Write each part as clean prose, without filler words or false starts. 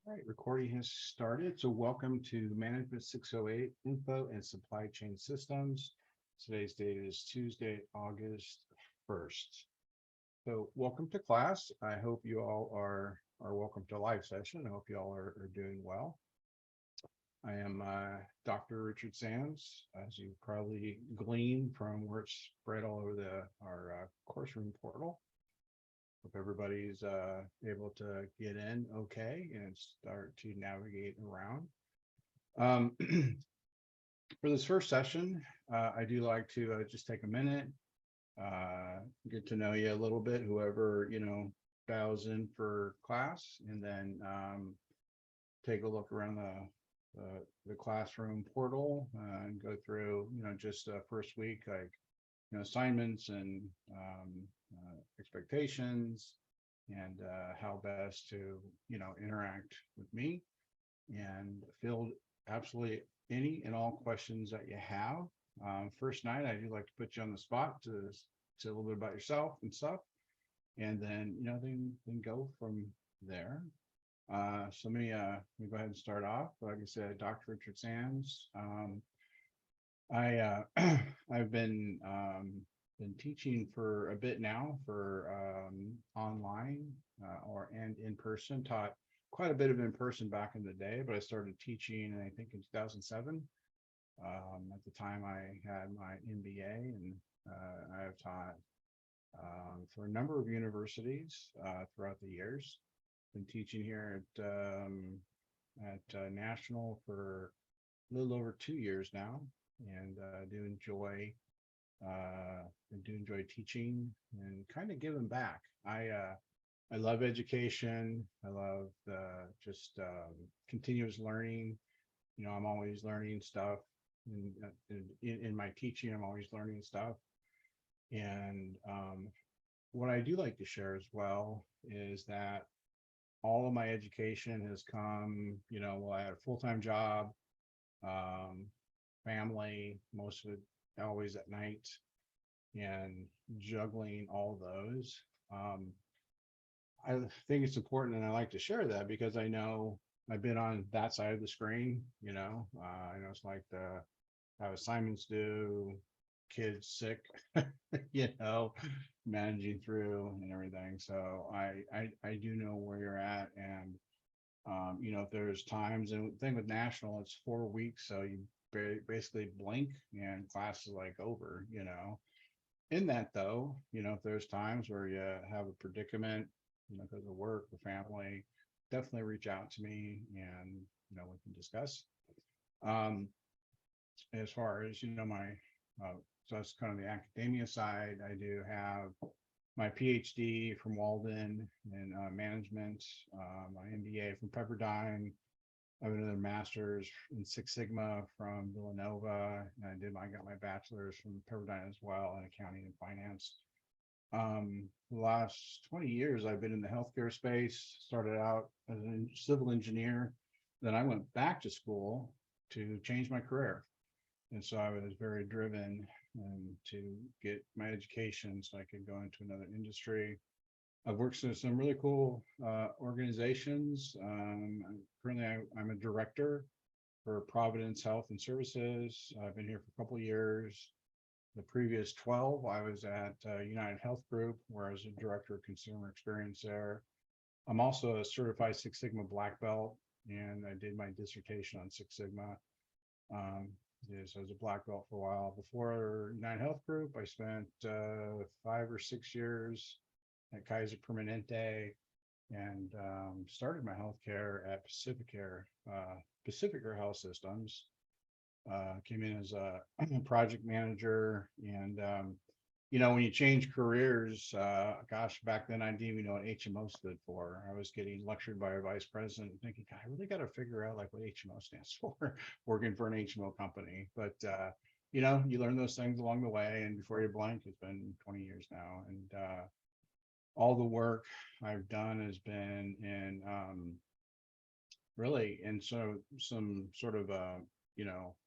All right, recording has started. So welcome to Management 608 Info and Supply Chain Systems. Today's date is Tuesday, August 1st. So welcome to class. I hope you all are welcome to live session. I hope you all are doing well. I am Dr. Richard Sands, as you probably gleaned from where it's spread all over our course room portal. Hope everybody's able to get in okay and start to navigate around. For this first session, I do like to just take a minute, get to know you a little bit, whoever, dials in for class, and then take a look around the classroom portal and go through, just first week, like, assignments and expectations and how best to, interact with me and field absolutely any and all questions that you have. First night, I do like to put you on the spot to say a little bit about yourself and stuff. And then, then go from there. So let me go ahead and start off. Like I said, Dr. Richard Sands. I've been teaching for a bit now for online and in person. Taught quite a bit of in person back in the day, but I started teaching I think in 2007. At the time, I had my MBA, and I have taught for a number of universities throughout the years. Been teaching here at National for a little over 2 years now, and do enjoy teaching and kind of giving back. I love education. I love just continuous learning. I'm always learning stuff in my teaching. I'm always learning stuff. And what I do like to share as well is that all of my education has come, well, I had a full-time job, family, most of it always at night, and juggling all those. I think it's important, and I like to share that because I know I've been on that side of the screen. I know it's like to have assignments due, kids sick, managing through and everything. So I do know where you're at, and if there's times, and the thing with National, it's 4 weeks, so you basically blink and class is like over. In that though, if there's times where you have a predicament, because of work or family, definitely reach out to me, and we can discuss. As far as my so that's kind of the academia side. I do have my PhD from Walden in management, my MBA from Pepperdine. I have another master's in Six Sigma from Villanova, and I got my bachelor's from Pepperdine as well in accounting and finance. The last 20 years, I've been in the healthcare space. Started out as a civil engineer, then I went back to school to change my career, and so I was very driven to get my education so I could go into another industry. I've worked with some really cool organizations. Currently, I'm a director for Providence Health and Services. I've been here for a couple of years. The previous 12, I was at United Health Group, where I was a director of consumer experience there. I'm also a certified Six Sigma black belt, and I did my dissertation on Six Sigma. So I was a black belt for a while. Before United Health Group, I spent 5 or 6 years at Kaiser Permanente, and started my healthcare at Pacificare Health Systems. Came in as a project manager, and when you change careers, gosh, back then I didn't even know what HMO stood for. I was getting lectured by a vice president, thinking, God, I really got to figure out like what HMO stands for, working for an HMO company. But you learn those things along the way, and before you blink, it's been 20 years now, and all the work I've done has been in really in some sort of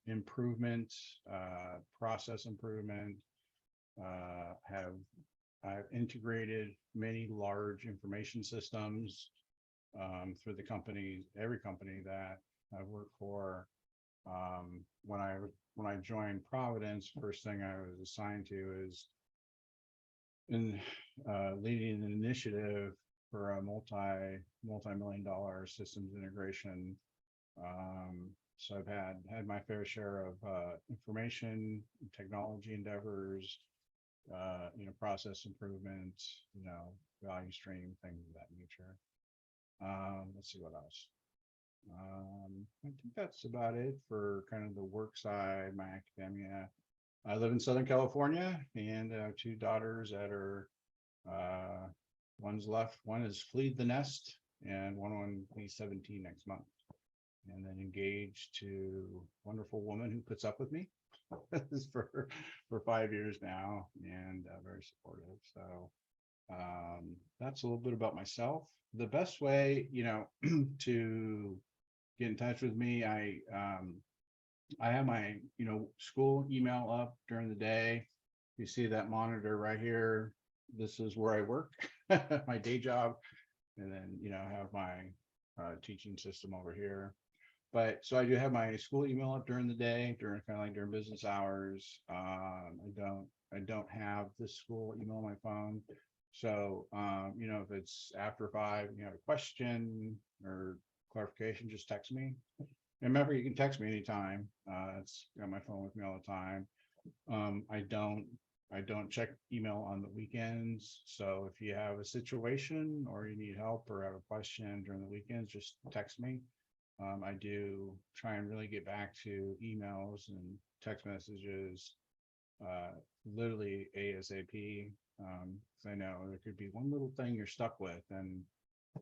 improvement, process improvement. I've integrated many large information systems through the company, every company that I've worked for. When I joined Providence, first thing I was assigned to is in leading an initiative for a multi-million-dollar systems integration. So I've had my fair share of information, technology endeavors, process improvements, value stream, things of that nature. Let's see what else. I think that's about it for kind of the work side, my academia. I live in Southern California and two daughters that are one's left, one has fled the nest, and one will be 17 next month. And then engaged to a wonderful woman who puts up with me for 5 years now, and very supportive. So that's a little bit about myself. The best way, to get in touch with me, I have my school email up during the day. You see that monitor right here. This is where I work, my day job, and then I have my teaching system over here. But so I do have my school email up during the day, during business hours. I don't have the school email on my phone. So if it's after 5 and you have a question or clarification, just text me. And remember, you can text me anytime. It's got my phone with me all the time. I don't check email on the weekends. So if you have a situation or you need help or have a question during the weekends, just text me. I do try and really get back to emails and text messages literally ASAP. Because I know there could be one little thing you're stuck with, and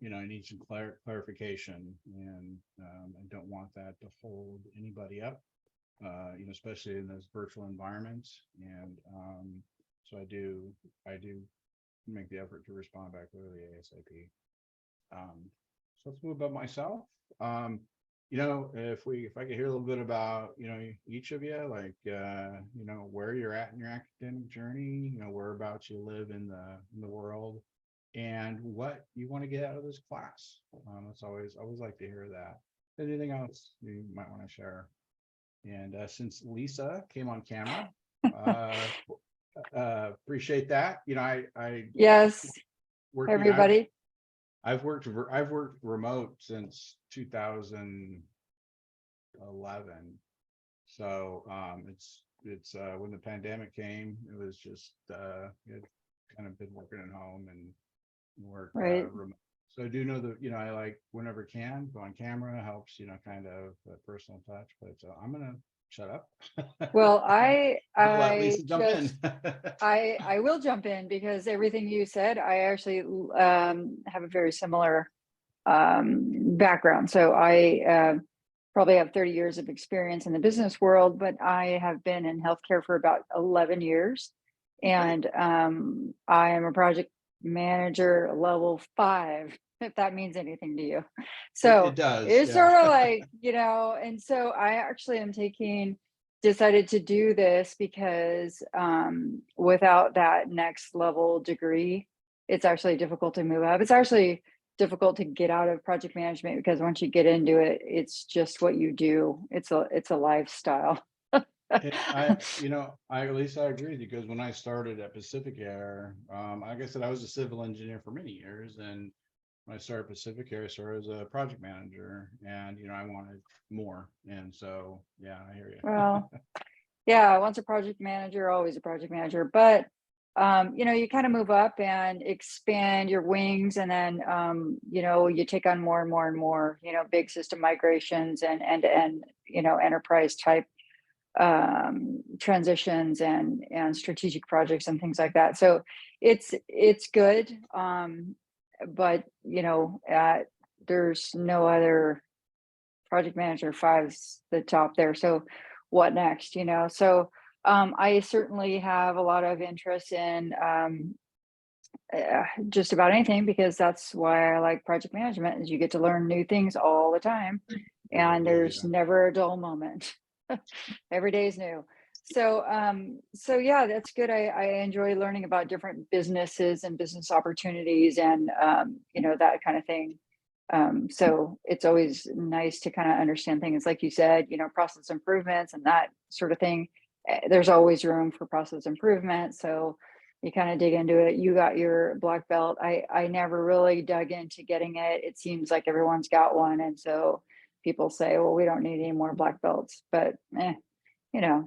I need some clarification, and I don't want that to hold anybody up, especially in those virtual environments. And so I do make the effort to respond back literally ASAP. So let's move about myself. If I could hear a little bit about, each of you, like, where you're at in your academic journey, whereabouts you live in the world, and what you want to get out of this class. It's always like to hear that. Anything else you might want to share? And since Lisa came on camera, appreciate that. Yes, working, everybody. I've worked remote since 2011. So it's when the pandemic came, it was just it kind of been working at home and work remote. So I do know that I like whenever can go on camera, helps kind of a personal touch. But I'm gonna shut up. Well, I let Lisa jump in. I will jump in, because everything you said, I actually have a very similar background. So I probably have 30 years of experience in the business world, but I have been in healthcare for about 11 years. And I am a project manager level 5, if that means anything to you. So it does. It's sort of like, and so I actually am decided to do this because without that next level degree, it's actually difficult to move up. It's actually difficult to get out of project management, because once you get into it, it's just what you do. It's a lifestyle. I at least I agree, because when I started at Pacific Air, like I said, I was a civil engineer for many years, and when I started Pacific Air, I started as a project manager, and I wanted more, and so yeah, I hear you. Well, yeah, once a project manager, always a project manager, but you kind of move up and expand your wings, and then you take on more and more and more, big system migrations and enterprise type transitions and strategic projects and things like that. So it's good, but there's no other project manager. 5's the top there. So what next? So I certainly have a lot of interest in just about anything, because that's why I like project management, is you get to learn new things all the time, and there's never a dull moment. Every day is new. So yeah, that's good. I enjoy learning about different businesses and business opportunities, and that kind of thing. So it's always nice to kind of understand things, like you said, process improvements and that sort of thing. There's always room for process improvement. So you kind of dig into it. You got your black belt. I never really dug into getting it. It seems like everyone's got one. And so people say, well, we don't need any more black belts, but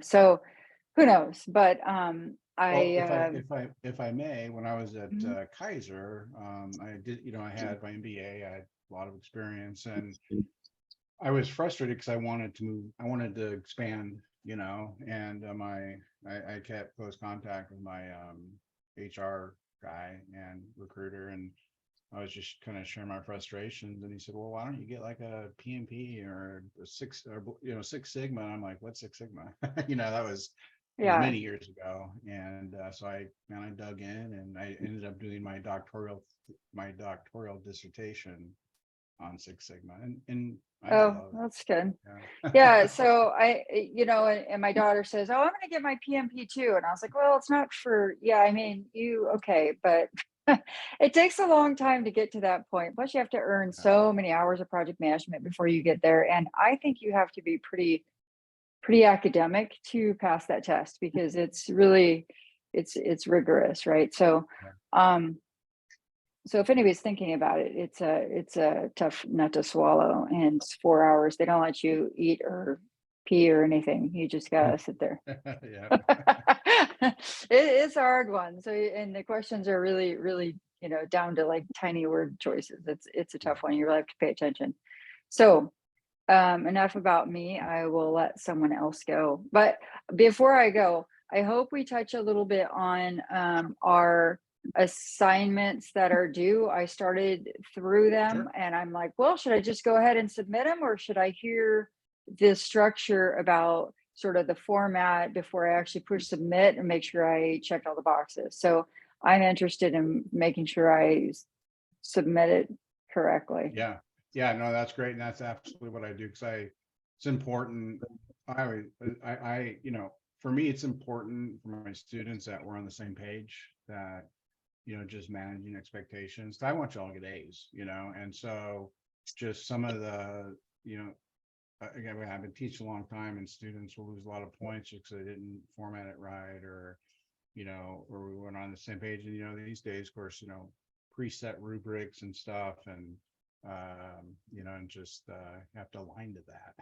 so who knows? But Well, I if I may, when I was at mhm. Kaiser, I did, I had my MBA, I had a lot of experience, and I was frustrated because I wanted to move, I wanted to expand, and I kept close contact with my HR guy and recruiter, and I was just kind of sharing my frustrations, and he said, "Well, why don't you get like a PMP or Six Sigma?" And I'm like, "What's Six Sigma?" That was Yeah. many years ago, and so I kind of dug in, and I ended up doing my doctoral dissertation on Six Sigma, and I Oh, love that's good. it. Yeah, so and my daughter says, "Oh, I'm gonna get my PMP too." And I was like, "Well, it's not for, yeah, I mean, you okay, but it takes a long time to get to that point. Plus, you have to earn so many hours of project management before you get there. And I think you have to be pretty academic to pass that test because it's really it's rigorous, right? Um, so if anybody's thinking about it, it's a tough nut to swallow, and it's 4 hours. They don't let you eat or pee or anything. You just gotta sit there. Yeah. It's a hard one. So, and the questions are really, really, down to like tiny word choices. It's a tough one. You really have to pay attention. So, enough about me. I will let someone else go. But before I go, I hope we touch a little bit on our assignments that are due. I started through them Sure. and I'm like, well, should I just go ahead and submit them, or should I hear the structure about sort of the format before I actually push submit and make sure I checked all the boxes? So I'm interested in making sure I submit it correctly. Yeah. Yeah. No, that's great. And that's absolutely what I do, because it's important. I always, for me, it's important for my students that we're on the same page, that, just managing expectations. I want you all to get A's, and so just some of the, again, I've been teaching a long time, and students will lose a lot of points just because they didn't format it right, or we weren't on the same page. And, these days, of course, preset rubrics and stuff, and and just have to align to that.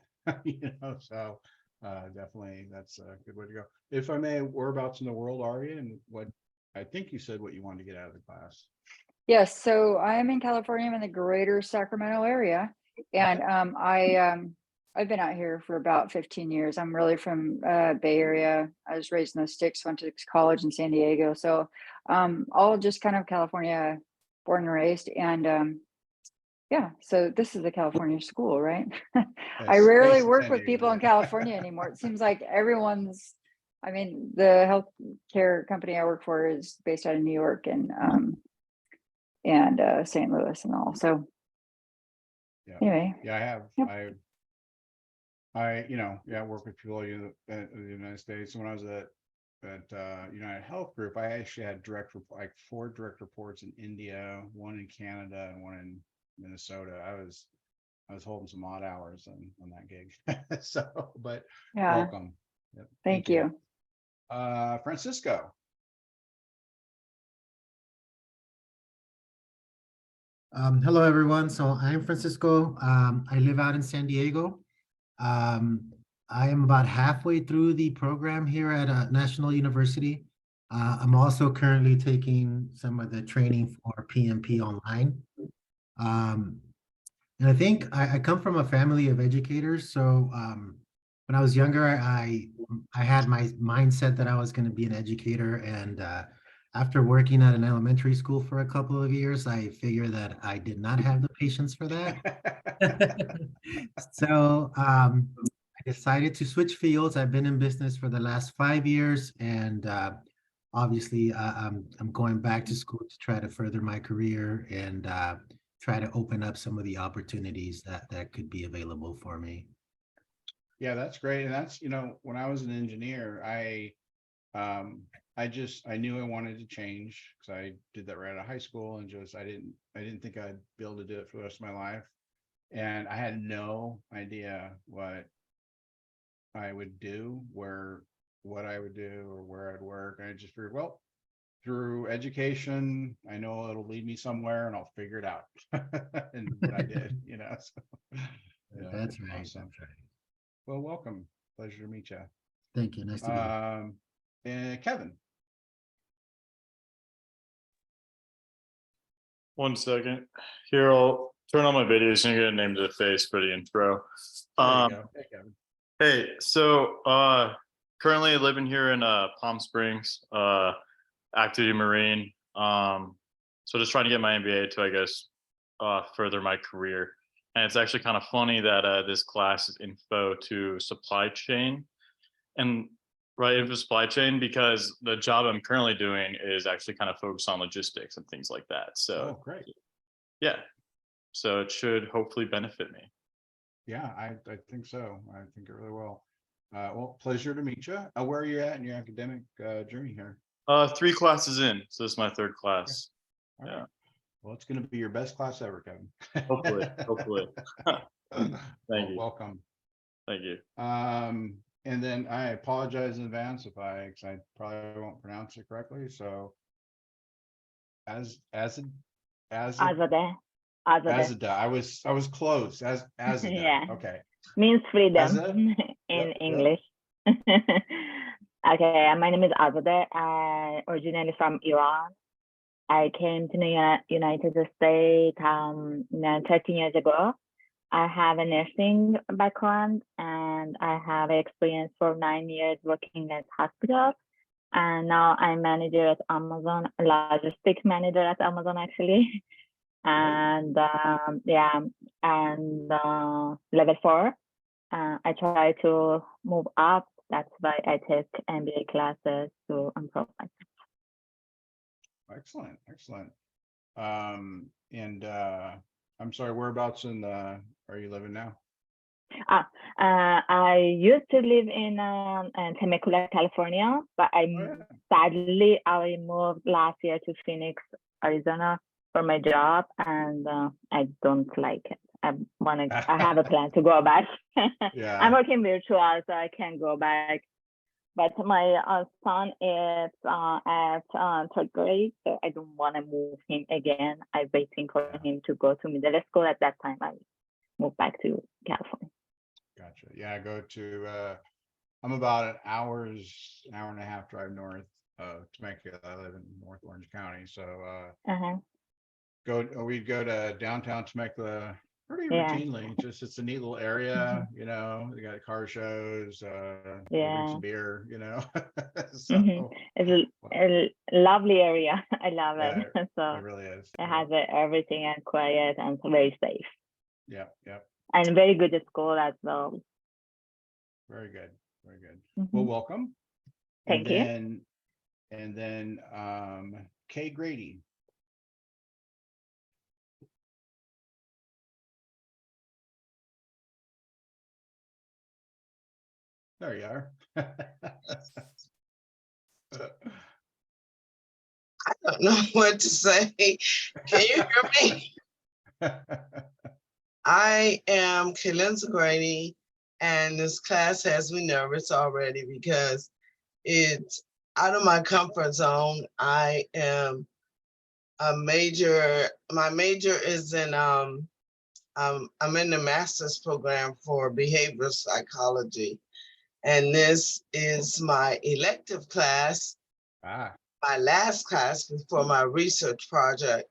So definitely that's a good way to go. If I may, whereabouts in the world are you, and what I think you said what you wanted to get out of the class? Yes, so I am in California. I'm in the greater Sacramento area, and Okay. I've been out here for about 15 years. I'm really from Bay Area. I was raised in the sticks, went to college in San Diego, so all just kind of California, born and raised. And yeah, so this is a California school, right? I Yes, rarely based in work San with Diego, people in yeah. California anymore. It seems like everyone's. I mean, the healthcare company I work for is based out of New York and St. Louis and all. So Yeah. anyway, Yeah, I have. yep. I work with people in the United States. When I was at United Health Group, I actually had like 4 direct reports in India, 1 in Canada, and 1 in Minnesota. I was holding some odd hours on that gig. So, but Yeah, welcome. Yep, thank thank you. you. Francisco. Hello, everyone. So I'm Francisco. I live out in San Diego. Um, I am about halfway through the program here at National University. I'm also currently taking some of the training for PMP online. Um, and I think I come from a family of educators. So when I was younger, I had my mindset that I was going to be an educator. And after working at an elementary school for a couple of years, I figured that I did not have the patience for that. So I decided to switch fields. I've been in business for the last 5 years, and obviously I'm going back to school to try to further my career and try to open up some of the opportunities that could be available for me. Yeah, that's great. And that's, when I was an engineer, I knew I wanted to change because I did that right out of high school and I didn't think I'd be able to do it for the rest of my life. And I had no idea what I would do, what I would do or where I'd work. I just figured, well, through education, I know it'll lead me somewhere and I'll figure it out. And I did, so, yeah, That's right. awesome. That's right. Well, welcome. Pleasure to meet you. Thank you. Nice to meet you. And Kevin. 1 second. Here, I'll turn on my video so you can get a name to the face for the intro. There you go. Hey, Kevin. Hey, so currently living here in Palm Springs, active duty Marine. So just trying to get my MBA to, I guess, further my career. And it's actually kind of funny that this class is info to supply chain. And right into supply chain because the job I'm currently doing is actually kind of focused on logistics and things like that. So Great. yeah, so it should hopefully benefit me. Yeah, I think so. I think it really will. Well, pleasure to meet you. Where are you at in your academic journey here? 3 classes in, so this is my 3rd class. All Yeah. right. Well, it's going to be your best class ever, Kevin. Hopefully. Thank you. Welcome. Thank you. And then I apologize in advance because I probably won't pronounce it correctly. So Azada. I was close. Azada. Yeah. Okay. Means freedom Azada? in Yep. English. Okay, my name is Azadeh. I originally from Iran. I came to the United States 13 years ago. I have a nursing background and I have experience for 9 years working at hospitals. And now I'm manager at Amazon, logistics manager at Amazon actually. And level 4. I try to move up. That's why I take MBA classes to improve myself. Excellent. And I'm sorry, whereabouts are you living now? I used to live in Temecula, California, but sadly I moved last year to Phoenix, Arizona for my job, and I don't like it. I have a plan to go back. Yeah. I'm working virtual, so I can't go back. But my son is at 3rd grade, so I don't want to move him again. I'm waiting for him to go to middle school. At that time, I moved back to California. Gotcha. Yeah, I go to I'm about an hour and a half drive north of Temecula. I live in North Orange County, so we'd go to downtown Temecula pretty routinely. It's a neat little area, they got car shows, drink some beer, So it's a lovely area. I love it. So it really is. It has everything and quiet and very safe. Yeah. And very good at school as well. Very good. Well, welcome. Thank you. And then Kay Grady. There you are. I don't know what to say. Can you hear me? I am Kalenza Grady, and this class has me nervous already because it's out of my comfort zone. I am my major is in I'm in the master's program for behavioral psychology. And this is my elective class, my last class before my research project.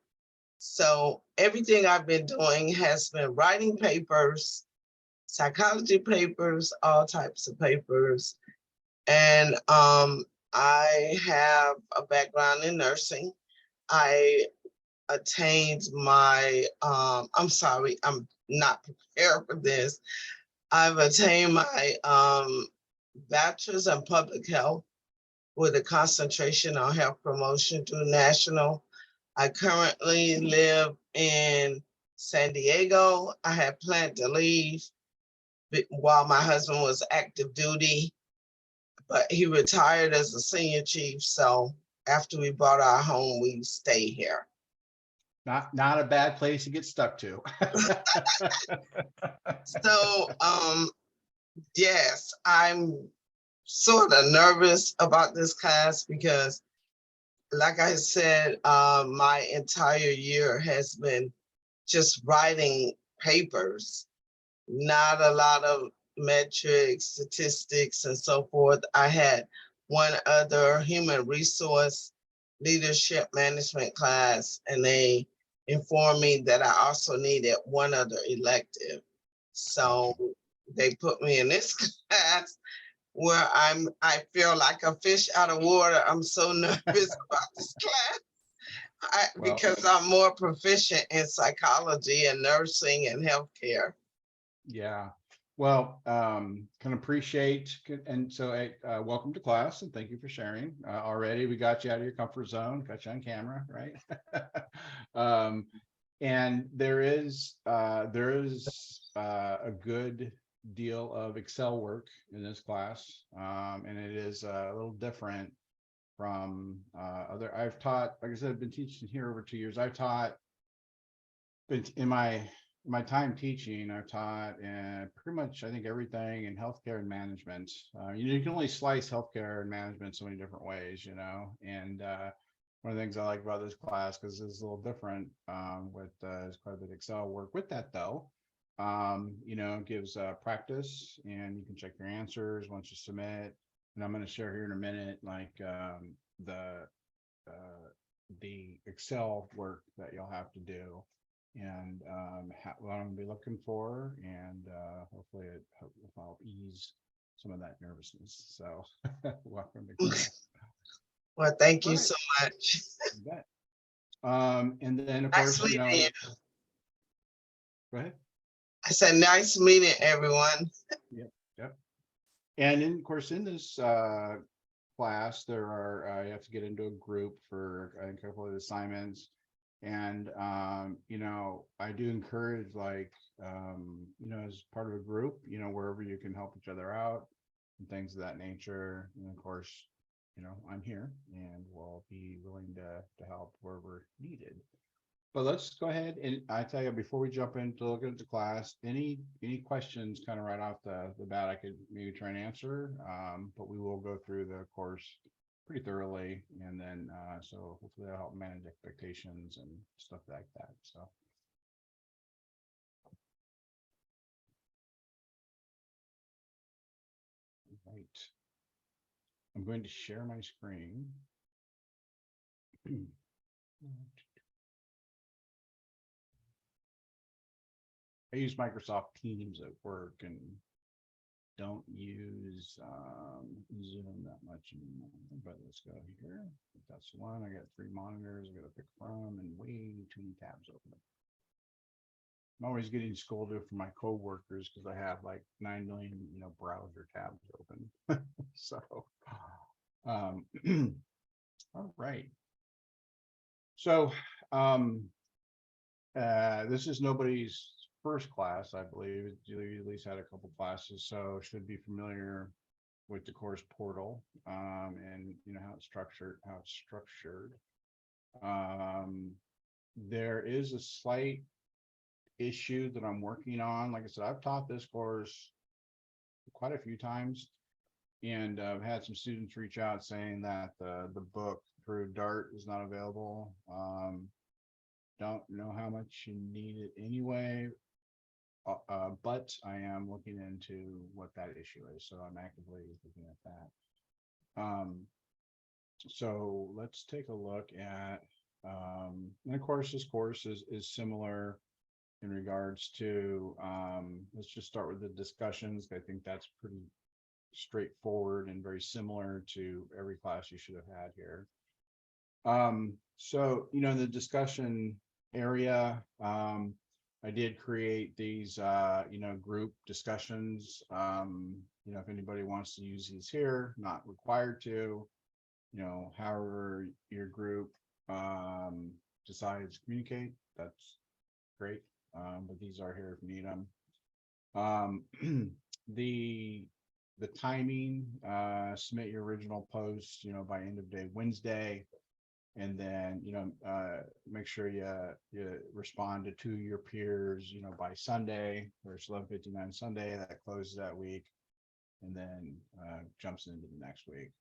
So everything I've been doing has been writing papers, psychology papers, all types of papers. And I have a background in nursing. I attained my, I'm sorry, I'm not prepared for this. I've attained my bachelor's in public health with a concentration on health promotion through national. I currently live in San Diego. I had planned to leave while my husband was active duty, but he retired as a senior chief. So after we bought our home, we stay here. Not a bad place to get stuck to. So yes, I'm sort of nervous about this class because, like I said, my entire year has been just writing papers, not a lot of metrics, statistics, and so forth. I had one other human resource leadership management class, and they informed me that I also needed one other elective. So they put me in this class where I feel like a fish out of water. I'm so nervous about this class. Well, Because I'm more proficient in psychology and nursing and healthcare. yeah. Well, can appreciate, and so welcome to class and thank you for sharing. Already we got you out of your comfort zone, got you on camera, right? And there is a good deal of Excel work in this class, and it is a little different from other. I've taught, like I said, I've been teaching here over 2 years. I've taught, but in my time teaching, I've taught pretty much, I think, everything in healthcare and management. You can only slice healthcare and management so many different ways, and one of the things I like about this class, because it's a little different, with is quite a bit of Excel work. With that though, it gives practice, and you can check your answers once you submit. And I'm going to share here in a minute, like the Excel work that you'll have to do, and what I'm going to be looking for, and hopefully it will help ease some of that nervousness. So welcome to class. Well, thank you Right. so much. You bet. And then of Nice course, meeting you. go ahead. I said, nice meeting everyone. Yep. And of course, in this class, there are you have to get into a group for a couple of assignments, and I do encourage, like, as part of a group, wherever you can help each other out and things of that nature. And of course, I'm here and will be willing to help wherever needed. But let's go ahead, and I tell you, before we jump into looking at the class, any questions kind of right off the bat, I could maybe try and answer. But we will go through the course pretty thoroughly, and then so hopefully that'll help manage expectations and stuff like that. So. Right. I'm going to share my screen. I use Microsoft Teams at work and don't use Zoom that much anymore. But let's go here. That's one. I got 3 monitors I got to pick from, and way too many tabs open. I'm always getting scolded from my coworkers because I have like 9 million, browser tabs open. So, all right. So, this is nobody's first class, I believe. You at least had a couple classes, so should be familiar with the course portal, and how it's structured. There is a slight issue that I'm working on. Like I said, I've taught this course quite a few times, and I've had some students reach out saying that the book through Dart is not available. Don't know how much you need it anyway, but I am looking into what that issue is, so I'm actively looking at that. So let's take a look at, and of course this course is similar in regards to, let's just start with the discussions. I think that's pretty straightforward and very similar to every class you should have had here. So, in the discussion area, I did create these, group discussions. If anybody wants to use these here, not required to, however your group decides to communicate, that's great. But these are here if you need them. The the timing, submit your original post, by end of day Wednesday. And then, make sure you respond to two of your peers, by Sunday, or it's 11:59 Sunday, that closes that week. And then jumps into the next week.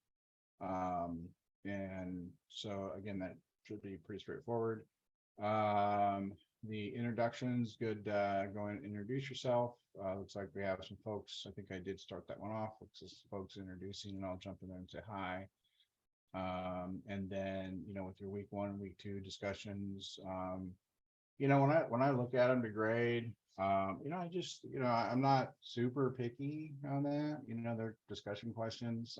And so again, that should be pretty straightforward. The introductions, good, go and introduce yourself. Looks like we have some folks. I think I did start that one off. Looks like folks introducing, and I'll jump in there and say hi. And then, with your week 1 and week 2 discussions, when I look at them to grade, I just, I'm not super picky on that, they're discussion questions.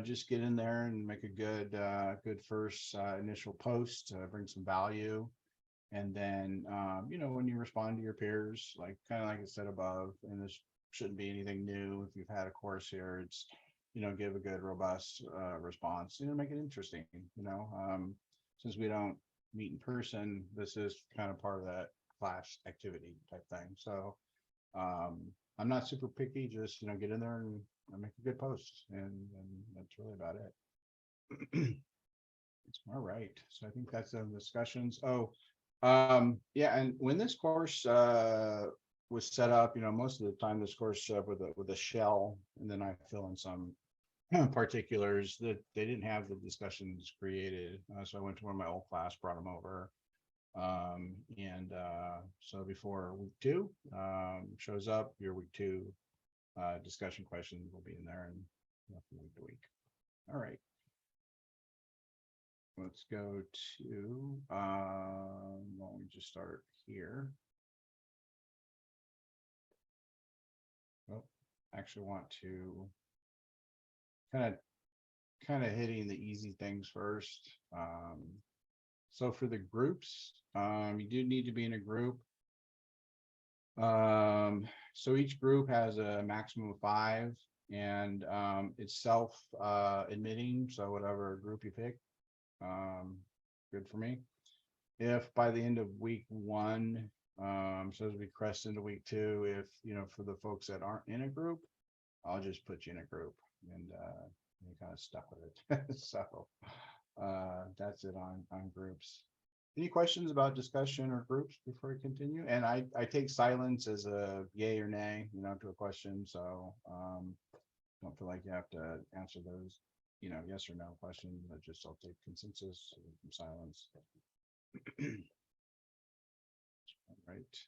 Just get in there and make a good first initial post, bring some value. And then, when you respond to your peers, kind of like I said above, and this shouldn't be anything new. If you've had a course here, it's, give a good, robust response, make it interesting, since we don't meet in person, this is kind of part of that class activity type thing. So I'm not super picky, just, get in there and make a good post, and that's really about it. All right, so I think that's the discussions. Yeah, and when this course was set up, most of the time this course set up with a shell, and then I fill in some particulars that they didn't have the discussions created. So I went to one of my old class, brought them over. So before week 2 shows up, your week 2 discussion questions will be in there, and from week to week. All right. Let's go to, why don't we just start here? Well, actually want to kind of hitting the easy things first. So for the groups, you do need to be in a group. So each group has a maximum of 5, and it's self admitting. So whatever group you pick, good for me. If by the end of week 1, so as we crest into week 2, if for the folks that aren't in a group, I'll just put you in a group, and you kind of stuck with it. So that's it on groups. Any questions about discussion or groups before we continue? And I take silence as a yay or nay, to a question. So don't feel like you have to answer those, yes or no questions. I just, I'll take consensus from silence. All right.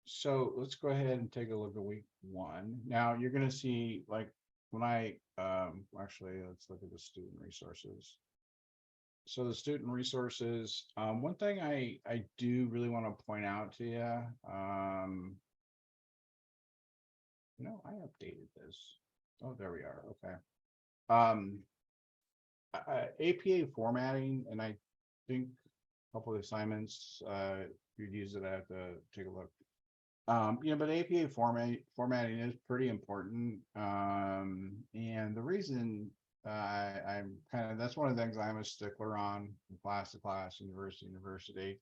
So let's go ahead and take a look at week 1. Now you're going to see, when I actually, let's look at the student resources. So the student resources, one thing I do really want to point out to you, I updated this. Oh, there we are. Okay. APA formatting, and I think a couple of assignments you'd use it. I have to take a look. But APA formatting is pretty important. And the reason I'm that's one of the things I'm a stickler on from class to class, university to university,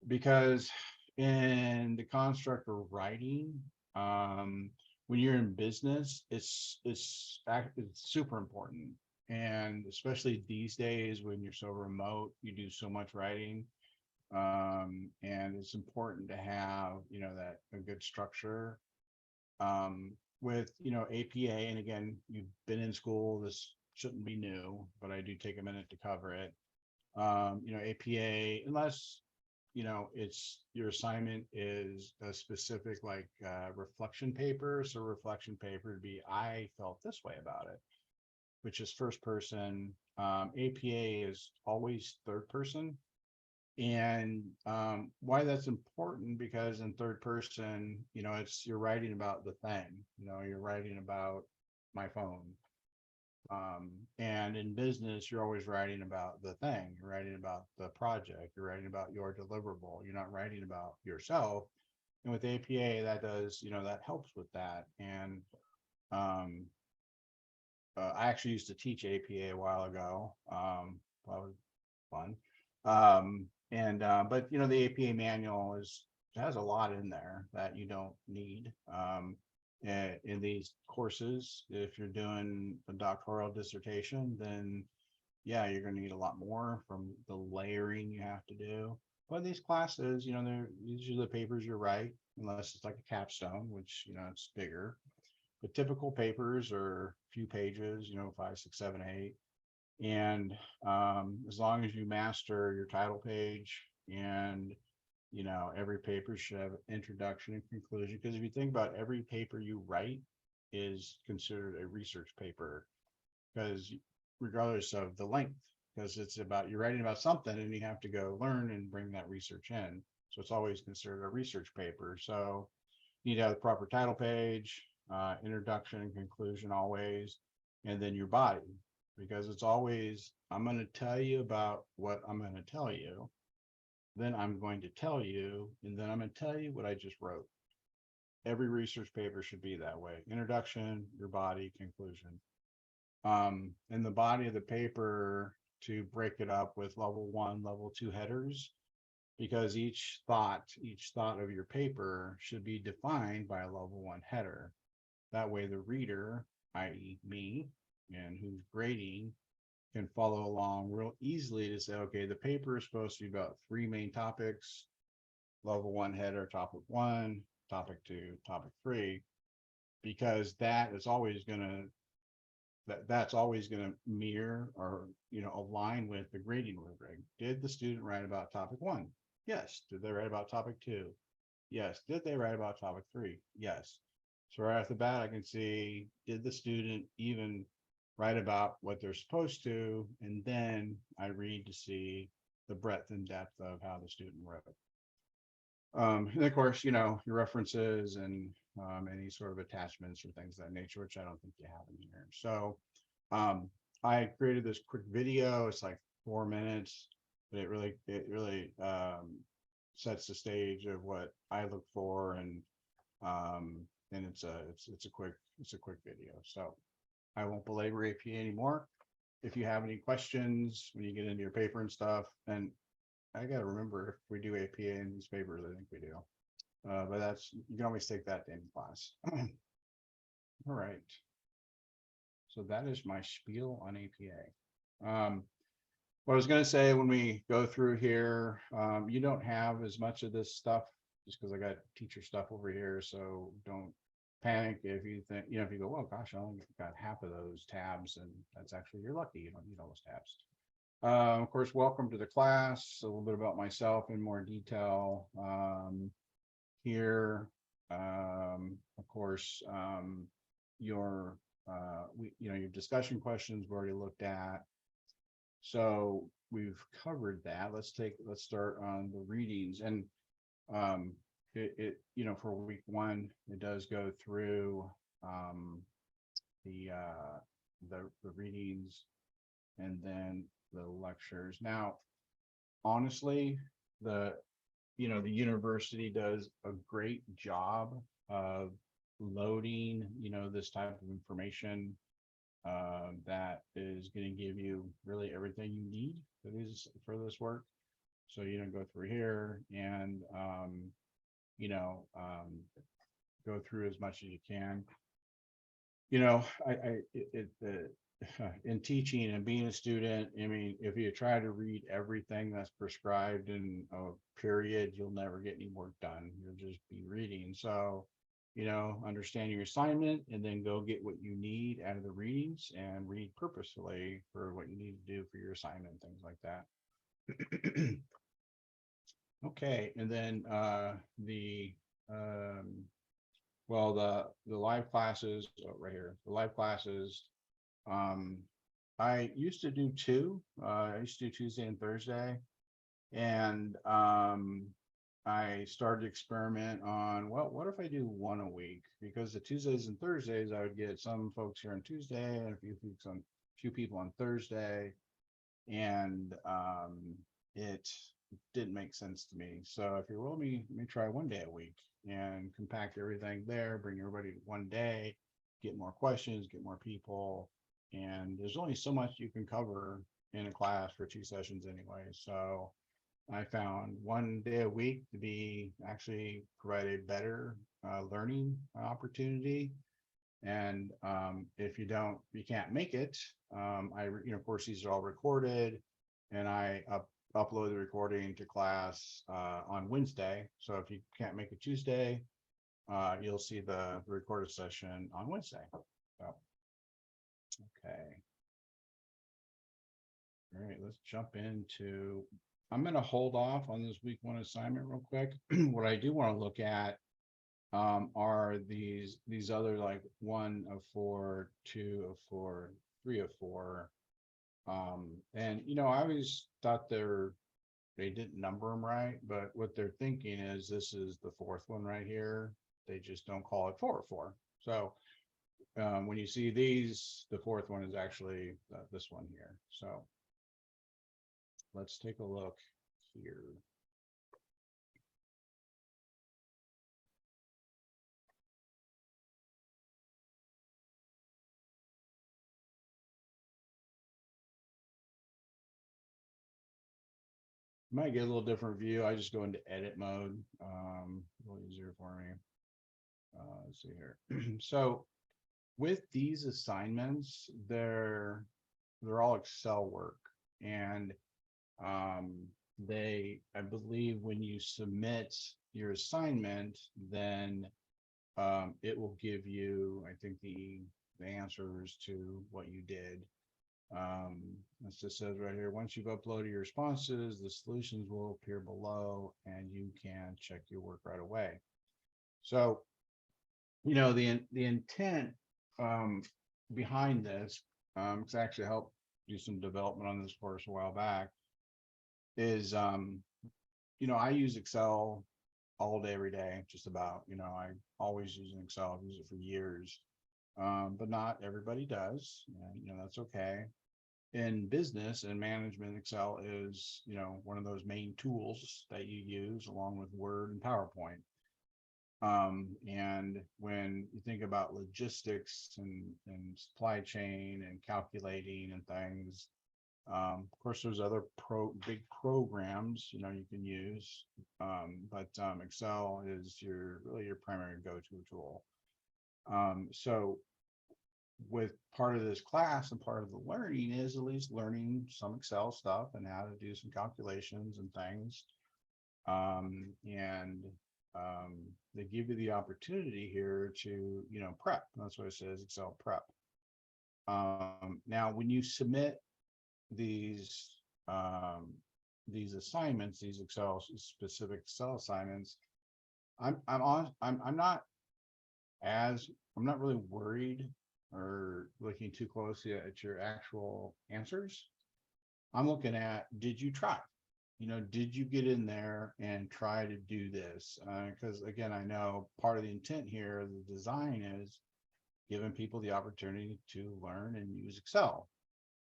because in the construct of writing, when you're in business, it's super important. And especially these days when you're so remote, you do so much writing. And it's important to have, that a good structure with, APA. And again, you've been in school, this shouldn't be new, but I do take a minute to cover it. APA, unless, it's your assignment is a specific reflection paper. So reflection paper would be, I felt this way about it, which is first person. APA is always third person. And why that's important, because in third person, you're writing about the thing, you're writing about my phone. And in business, you're always writing about the thing, you're writing about the project, you're writing about your deliverable, you're not writing about yourself. And with APA, that does, that helps with that. And I actually used to teach APA a while ago. That was fun. But the APA manual is has a lot in there that you don't need. In these courses, if you're doing a doctoral dissertation, then yeah, you're gonna need a lot more from the layering you have to do. But these classes, they're usually the papers you write, unless it's like a capstone, which, it's bigger. But typical papers are a few pages, 5, 6, 7, 8. And as long as you master your title page and every paper should have introduction and conclusion, because if you think about every paper you write is considered a research paper, because regardless of the length, because it's about, you're writing about something and you have to go learn and bring that research in. So it's always considered a research paper. So you need to have the proper title page, introduction and conclusion always, and then your body, because it's always, I'm going to tell you about what I'm going to tell you. Then I'm going to tell you, and then I'm going to tell you what I just wrote. Every research paper should be that way. Introduction, your body, conclusion. In the body of the paper, to break it up with level 1, level 2 headers, because each thought of your paper should be defined by a level 1 header. That way the reader, i.e. me, and who's grading, can follow along real easily to say, okay, the paper is supposed to be about 3 main topics: level 1 header, topic 1, topic 2, topic 3, because that's always going to mirror or align with the grading rubric. Did the student write about topic 1? Yes. Did they write about topic 2? Yes. Did they write about topic 3? Yes. So right off the bat, I can see, did the student even write about what they're supposed to? And then I read to see the breadth and depth of how the student wrote. And of course, your references and any sort of attachments or things of that nature, which I don't think you have in here. So I created this quick video. It's like 4 minutes, but it really sets the stage of what I look for, and it's a quick video. So I won't belabor APA anymore. If you have any questions when you get into your paper and stuff, and I got to remember if we do APA in these papers, I think we do. But you can always take that in class. All right. So that is my spiel on APA. What I was going to say, when we go through here, you don't have as much of this stuff just because I got teacher stuff over here. So don't panic if you think, if you go, well, gosh, I only got half of those tabs, and that's actually, you're lucky. You don't need all those tabs. Of course, welcome to the class. A little bit about myself in more detail here. Of course, your discussion questions we've already looked at. So we've covered that. Let's start on the readings. And for week 1, it does go through the readings and then the lectures. Now, honestly, the university does a great job of loading, this type of information that is going to give you really everything you need for this work. So go through here and go through as much as you can. In teaching and being a student, I mean, if you try to read everything that's prescribed in a period, you'll never get any work done. You'll just be reading. So, understand your assignment and then go get what you need out of the readings and read purposefully for what you need to do for your assignment, things like that. Okay, and then the live classes right here. The live classes. I used to do 2. I used to do Tuesday and Thursday, and I started to experiment on, well, what if I do 1 a week? Because the Tuesdays and Thursdays, I would get some folks here on Tuesday and a few people on Thursday, and it didn't make sense to me. So if you're willing, let me try 1 day a week and compact everything there, bring everybody to 1 day, get more questions, get more people. And there's only so much you can cover in a class for 2 sessions anyway. So I found 1 day a week to be actually provide a better learning opportunity. And if you can't make it, of course, these are all recorded, and I upload the recording to class on Wednesday. So if you can't make it Tuesday, you'll see the recorded session on Wednesday. So, okay. All right, let's jump into, I'm going to hold off on this week 1 assignment real quick. What I do want to look at are these other, like 1 of 4, 2 of 4, 3 of 4. And I always thought they didn't number them right, but what they're thinking is this is the 4th one right here. They just don't call it 4 of 4. So when you see these, the 4th one is actually this one here. So let's take a look here. Might get a little different view. I just go into edit mode. A little easier for me. Let's see here. So with these assignments, they're all Excel work, and I believe when you submit your assignment, then it will give you, I think, the answers to what you did. It just says right here, once you've uploaded your responses, the solutions will appear below and you can check your work right away. So, the intent behind this, it's actually helped do some development on this course a while back, is I use Excel all day, every day, just about. I always use Excel. I've used it for years, but not everybody does, and that's okay. In business and management, Excel is one of those main tools that you use along with Word and PowerPoint. And when you think about logistics and supply chain and calculating and things, of course, there's other big programs you can use, but Excel is really your primary go-to tool. So with part of this class and part of the learning is at least learning some Excel stuff and how to do some calculations and things. They give you the opportunity here to, prep. That's what it says, Excel prep. Now, when you submit these assignments, these specific Excel assignments, I'm not really worried or looking too closely at your actual answers. I'm looking at, did you try? Did you get in there and try to do this? Because again, I know part of the intent here, the design is giving people the opportunity to learn and use Excel.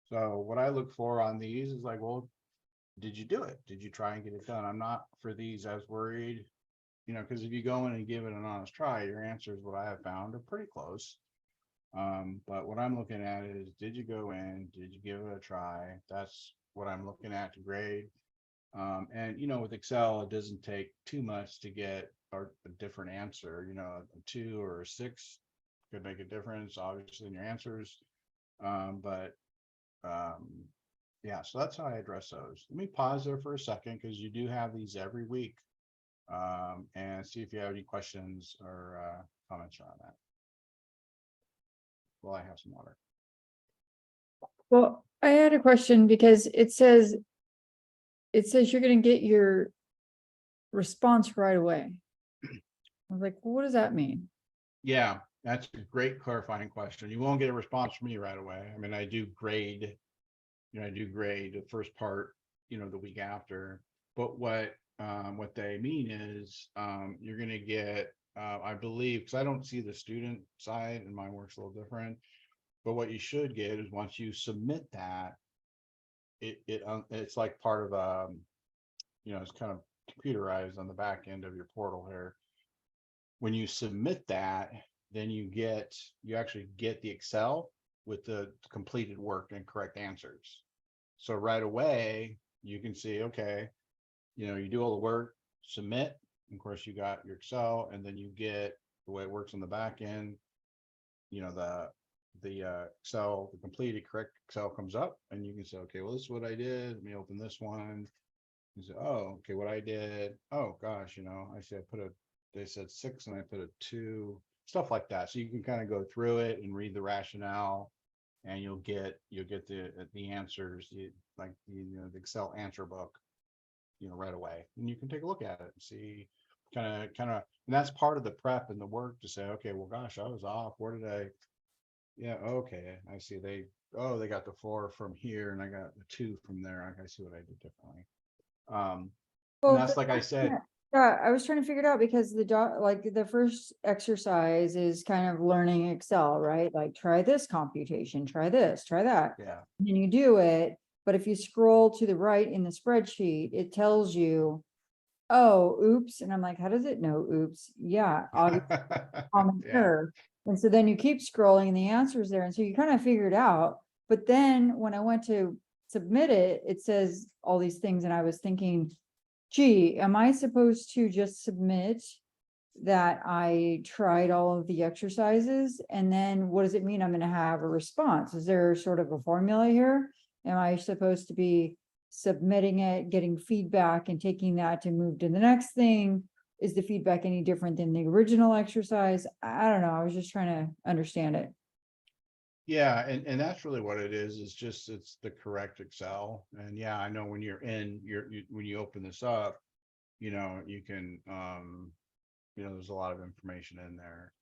So what I look for on these is like, well, did you do it? Did you try and get it done? I'm not for these as worried, because if you go in and give it an honest try, your answers, what I have found, are pretty close. But what I'm looking at is, did you go in? Did you give it a try? That's what I'm looking at to grade. And with Excel, it doesn't take too much to get a different answer. A 2 or a 6 could make a difference, obviously, in your answers. Yeah, so that's how I address those. Let me pause there for a second, because you do have these every week, and see if you have any questions or comments around that. Well, I have some water. Well, I had a question because it says you're going to get your response right away. I was like, well, what does that mean? Yeah, that's a great clarifying question. You won't get a response from me right away. I mean, I do grade the first part, the week after. But what they mean is you're going to get, I believe, because I don't see the student side and my work's a little different. But what you should get is, once you submit that, it's like part of it's kind of computerized on the back end of your portal here. When you submit that, then you actually get the Excel with the completed work and correct answers. So right away you can see, okay, you do all the work, submit. Of course, you got your Excel, and then you get the way it works on the back end. The Excel, the completed correct Excel comes up, and you can say, okay, well, this is what I did. Let me open this one. You say, oh, okay, what I did. Oh gosh, I said they said 6 and I put a 2, stuff like that. So you can kind of go through it and read the rationale, and you'll get the answers, like the Excel answer book, right away, and you can take a look at it and see kind of, and that's part of the prep and the work to say, okay, well, gosh, I was off. Where did I? Yeah, okay, I see. They got the 4 from here, and I got the 2 from there. I see what I did differently. And Well, that's like I said. Yeah, I was trying to figure it out because like the first exercise is kind of learning Excel, right? Like try this computation, try this, try that. Yeah. And then you do it, but if you scroll to the right in the spreadsheet, it tells you, oh, oops. And I'm like, how does it know? Oops. Yeah, obviously common Yeah. error. And so then you keep scrolling and the answer's there. And so you kind of figure it out. But then when I went to submit it, it says all these things. And I was thinking, gee, am I supposed to just submit that I tried all of the exercises? And then what does it mean I'm going to have a response? Is there sort of a formula here? Am I supposed to be submitting it, getting feedback, and taking that to move to the next thing? Is the feedback any different than the original exercise? I don't know. I was just trying to understand it. Yeah, and that's really what it is. It's the correct Excel. And yeah, I know when you're when you open this up, you can there's a lot of information in there.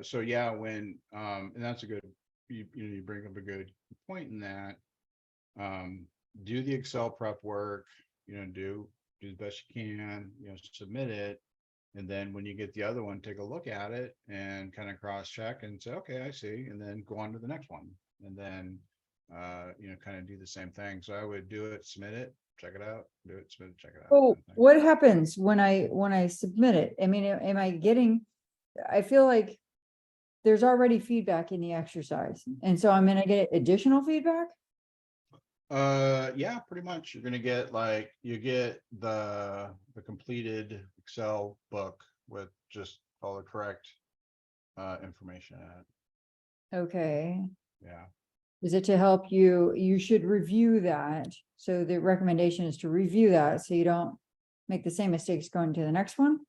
So yeah, and that's a good, you bring up a good point in that. Do the Excel prep work, do the best you can, submit it. And then when you get the other one, take a look at it and kind of cross check and say, okay, I see. And then go on to the next one. And then, kind of do the same thing. So I would do it, submit it, check it out, do it, submit it, check it out. Oh, kind of thing. what happens when I submit it? I mean, am I getting, I feel like there's already feedback in the exercise. And so I'm gonna get additional feedback? Yeah, pretty much. You're gonna get you get the completed Excel book with just all the correct information in it. Okay. Yeah. Is it to help you? You should review that. So the recommendation is to review that so you don't make the same mistakes going to the next one,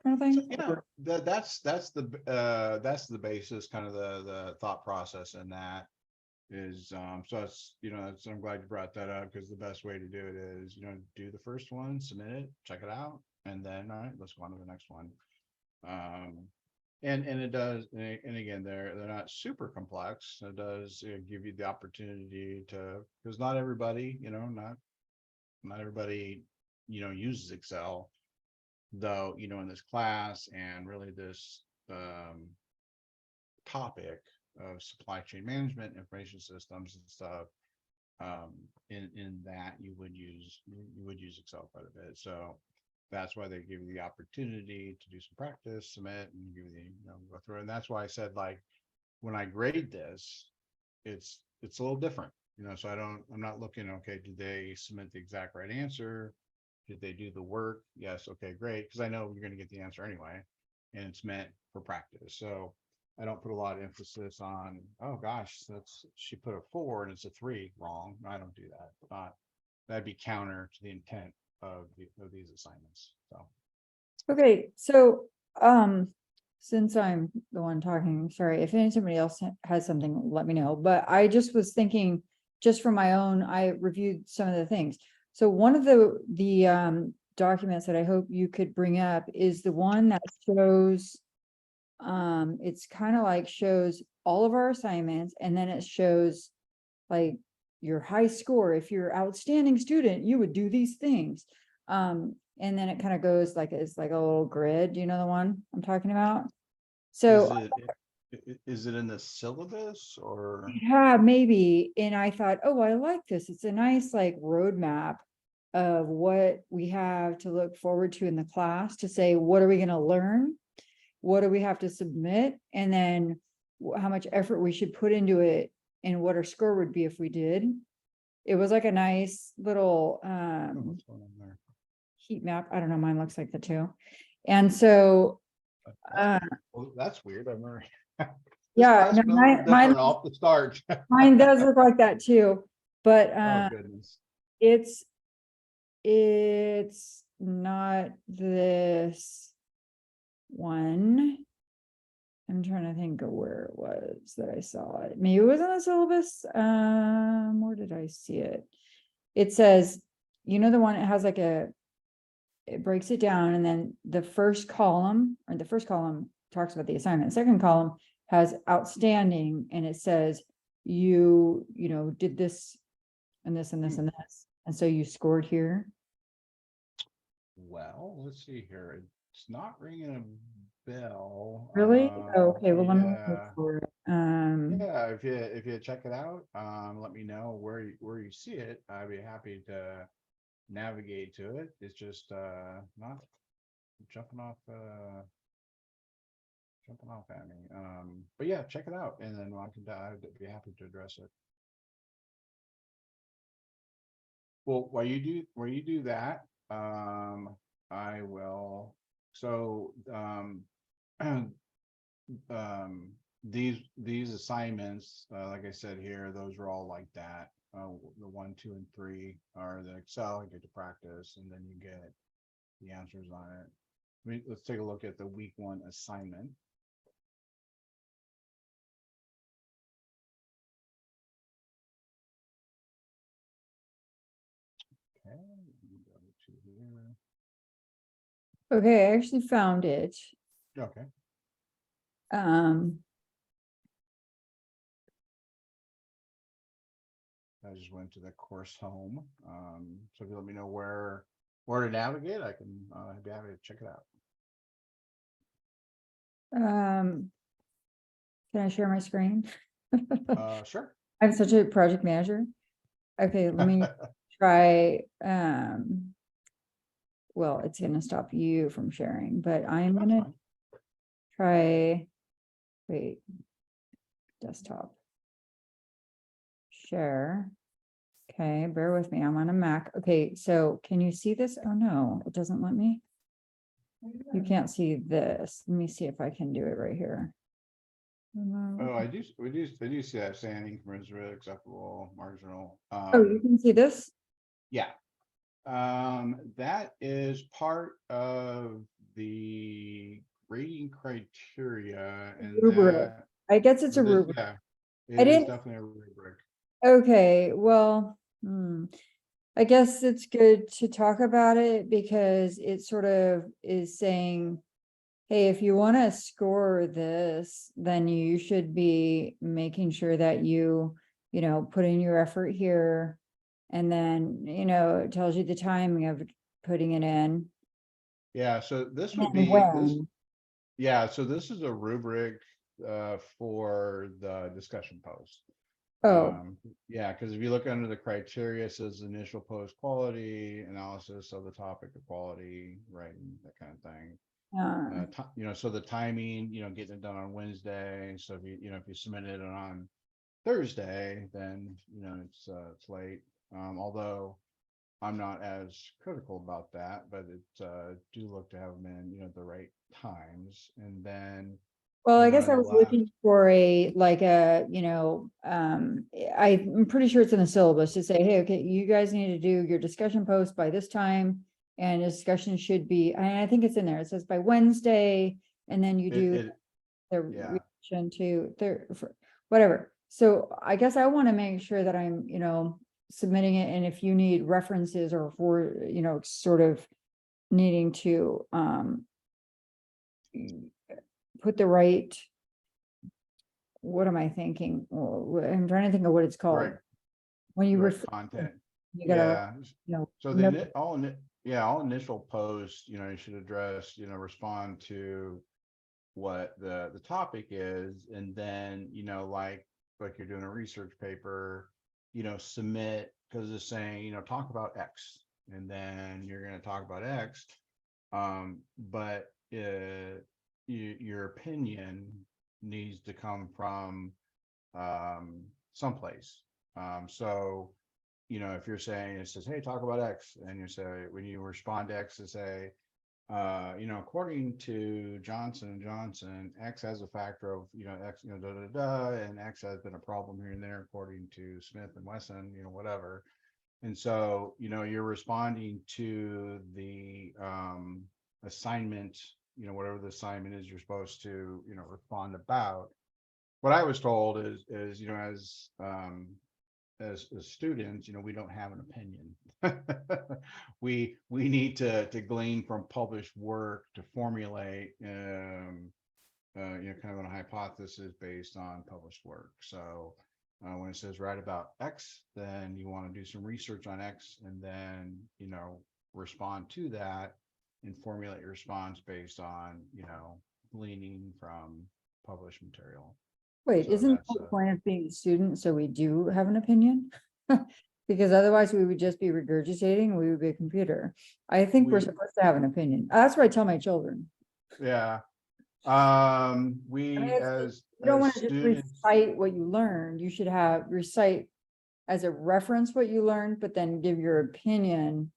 kind of thing? So, yeah, that's the basis, kind of the thought process in that is so it's I'm glad you brought that up, because the best way to do it is do the first one, submit it, check it out, and then all right, let's go on to the next one. And it does, and again, they're not super complex. It does give you the opportunity to, because not everybody, not everybody uses Excel, though, in this class and really this topic of supply chain management, information systems and stuff, in that you would use Excel quite a bit. So that's why they give you the opportunity to do some practice, submit, and give you the go through. And that's why I said, like, when I grade this, it's a little different, so I'm not looking, okay, did they submit the exact right answer? Did they do the work? Yes. Okay, great. Because I know you're going to get the answer anyway, and it's meant for practice. So I don't put a lot of emphasis on, oh gosh, she put a 4 and it's a 3 wrong. I don't do that. That'd be counter to the intent of these assignments. So Okay, so since I'm the one talking, sorry, if somebody else has something, let me know. But I just was thinking, just for my own, I reviewed some of the things. So one of the documents that I hope you could bring up is the one that shows, it's kind of like shows all of our assignments, and then it shows like your high score. If you're outstanding student, you would do these things. And then it kind of goes like, it's like a little grid. Do you know the one I'm talking about? So is it in the syllabus or? yeah, maybe. And I thought, oh, I like this. It's a nice like roadmap of what we have to look forward to in the class, to say, what are we going to learn? What do we have to submit? And then how much effort we should put into it, and what our score would be if we did. It was like a nice little, What's going on there? heat map. I don't know, mine looks like the two. And so, Well, that's weird. I've never. yeah, no, mine Off the start. mine does look like that too, but Oh, goodness. it's not this one. I'm trying to think of where it was that I saw it. Maybe it was in the syllabus. Where did I see it? It says, you know, the one it has like it breaks it down, and then the first column talks about the assignment. The second column has outstanding, and it says you know, did this and this and this and this. And so you scored here. Well, let's see here. It's not ringing a bell. Really? Okay, well, let me Yeah. look for it. Yeah, if you check it out, let me know where you see it. I'd be happy to navigate to it. It's just not jumping off at me. But yeah, check it out, and then I'd be happy to address it. Well, while you do that, I will. So these assignments, like I said here, those are all like that. The 1, 2, and 3 are the Excel. You get to practice, and then you get the answers on it. Let's take a look at the week 1 assignment. Okay, go to here. Okay, I actually found it. Okay. I just went to the course home. So if you let me know where to navigate, I can be happy to check it out. Can I share my screen? Sure. I'm such a project manager. Okay, let me try, well, it's gonna stop you from sharing, but I'm That's gonna fine. try, wait, desktop. Share. Okay, bear with me, I'm on a Mac. Okay, so can you see this? Oh, no, it doesn't let me. You can't see this. Let me see if I can do it right here. Oh, I do see that saying increments is really acceptable, marginal. Oh, you can see this? Yeah. That is part of the grading criteria, and Rubric. that I guess it's a this- rubric. yeah, I it is didn't- definitely a rubric. Okay, well, I guess it's good to talk about it because it sort of is saying, hey, if you want to score this, then you should be making sure that you put in your effort here. And then, it tells you the timing of putting it in. Yeah, so this would And be this. when. Yeah, so this is a rubric for the discussion post. Oh, Yeah, because if you look under the criteria, it says initial post quality, analysis of the topic of quality, writing, that kind of thing. So the timing, getting it done on Wednesday. So if you submit it on Thursday, then it's late. Although I'm not as critical about that, but do look to have them in the right times, and then. well, I And guess then I the was last- looking for I'm pretty sure it's in the syllabus to say, hey, okay, you guys need to do your discussion post by this time. And the discussion should be, I think it's in there. It says by Wednesday, and then you do the yeah. reaction to whatever. So I guess I want to make sure that I'm, submitting it. And if you need references or for, sort of needing to, put the right, what am I thinking? I'm trying to think of what it's called. Right. When you Right refer, content. you gotta, So all initial posts, you should address, respond to what the topic is, and then, like you're doing a research paper, submit, because it's saying, talk about X, and then you're going to talk about X. But your opinion needs to come from someplace. So if you're saying, it says, hey, talk about X, and you say, when you respond to X, to say, according to Johnson and Johnson, X has a factor of, X, da, da, da, and X has been a problem here and there, according to Smith and Wesson, whatever. And so, you're responding to the assignment, whatever the assignment is, you're supposed to, respond about. What I was told is, as students, we don't have an opinion. We need to glean from published work to formulate, kind of a hypothesis based on published work. So when it says write about X, then you want to do some research on X, and then respond to that and formulate your response based on gleaning from published material. Wait, So isn't the that's, whole point of being a student so we do have an opinion? Because otherwise we would just be regurgitating, we would be a computer. I think we're We- supposed to have an opinion. That's what I tell my children. Yeah. We I mean, as You don't want to just students, recite what you learned. You should recite as a reference what you learned, but then give your opinion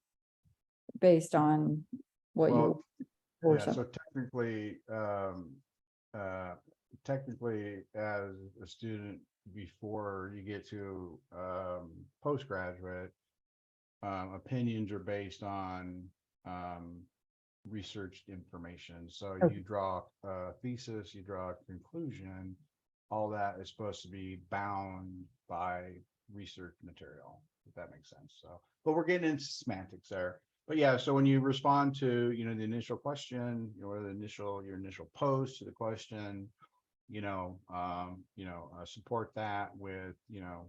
based on what you well, or yeah, something. so technically as a student, before you get to postgraduate, opinions are based on researched information. So Okay. you draw a thesis, you draw a conclusion, all that is supposed to be bound by research material, if that makes sense. So, but we're getting into semantics there. But yeah, so when you respond to, the initial question, or your initial post to the question, support that with,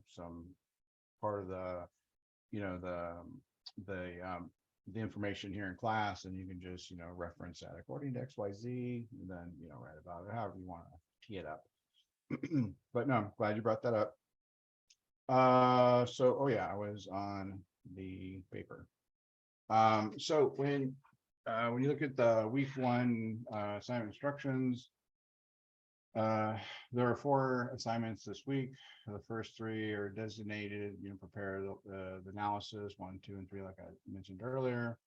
some part of the, the information here in class, and you can just, reference that according to XYZ, and then, write about it, however you want to tee it up. But no, I'm glad you brought that up. So, oh yeah, I was on the paper. So when you look at the week 1 assignment instructions, there are 4 assignments this week. The first 3 are designated, prepare the analysis 1, 2, and 3, like I mentioned earlier,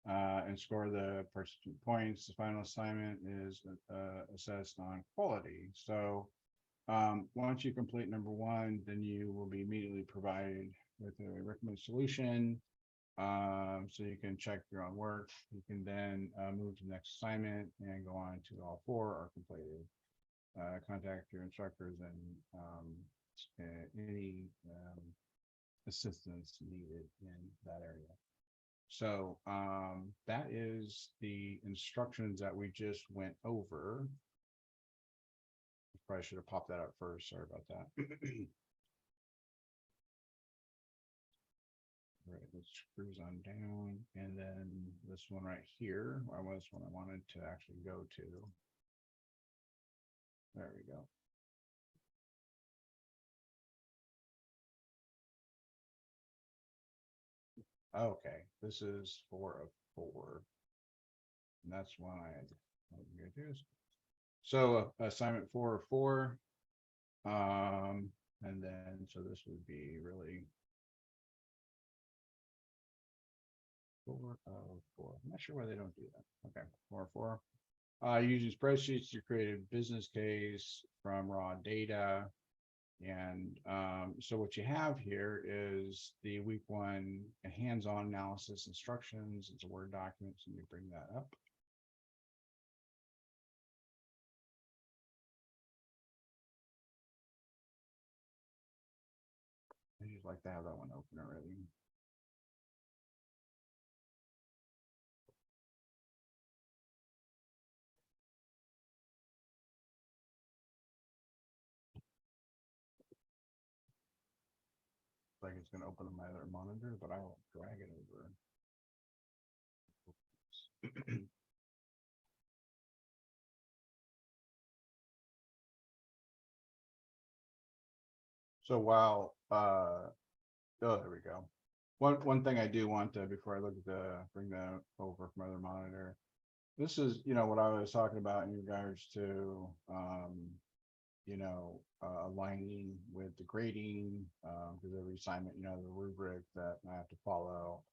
and score the participant points. The final assignment is assessed on quality. So once you complete number 1, then you will be immediately provided with a recommended solution. So you can check your own work. You can then move to the next assignment and go on to all 4 are completed. Contact your instructors and any assistance needed in that area. So that is the instructions that we just went over. Probably should have popped that up first. Sorry about that. All right, let's cruise on down, and then this one right here, I wanted to actually go to. There we go. Okay, this is 4 of 4. And that's one I had to do. So assignment 4 of 4. And then so this would be really 4 of 4. I'm not sure why they don't do that. Okay, 4 of 4. Using spreadsheets to create a business case from raw data. And so what you have here is the week 1 hands-on analysis instructions. It's a Word document, so let me bring that up. I just like to have that one open already. Like it's going to open on my other monitor, but I will drag it over. So while oh, there we go. One thing I do want to, before I look at bring that over from other monitor, this is what I was talking about in regards to aligning with the grading, because every assignment, the rubric that I have to follow.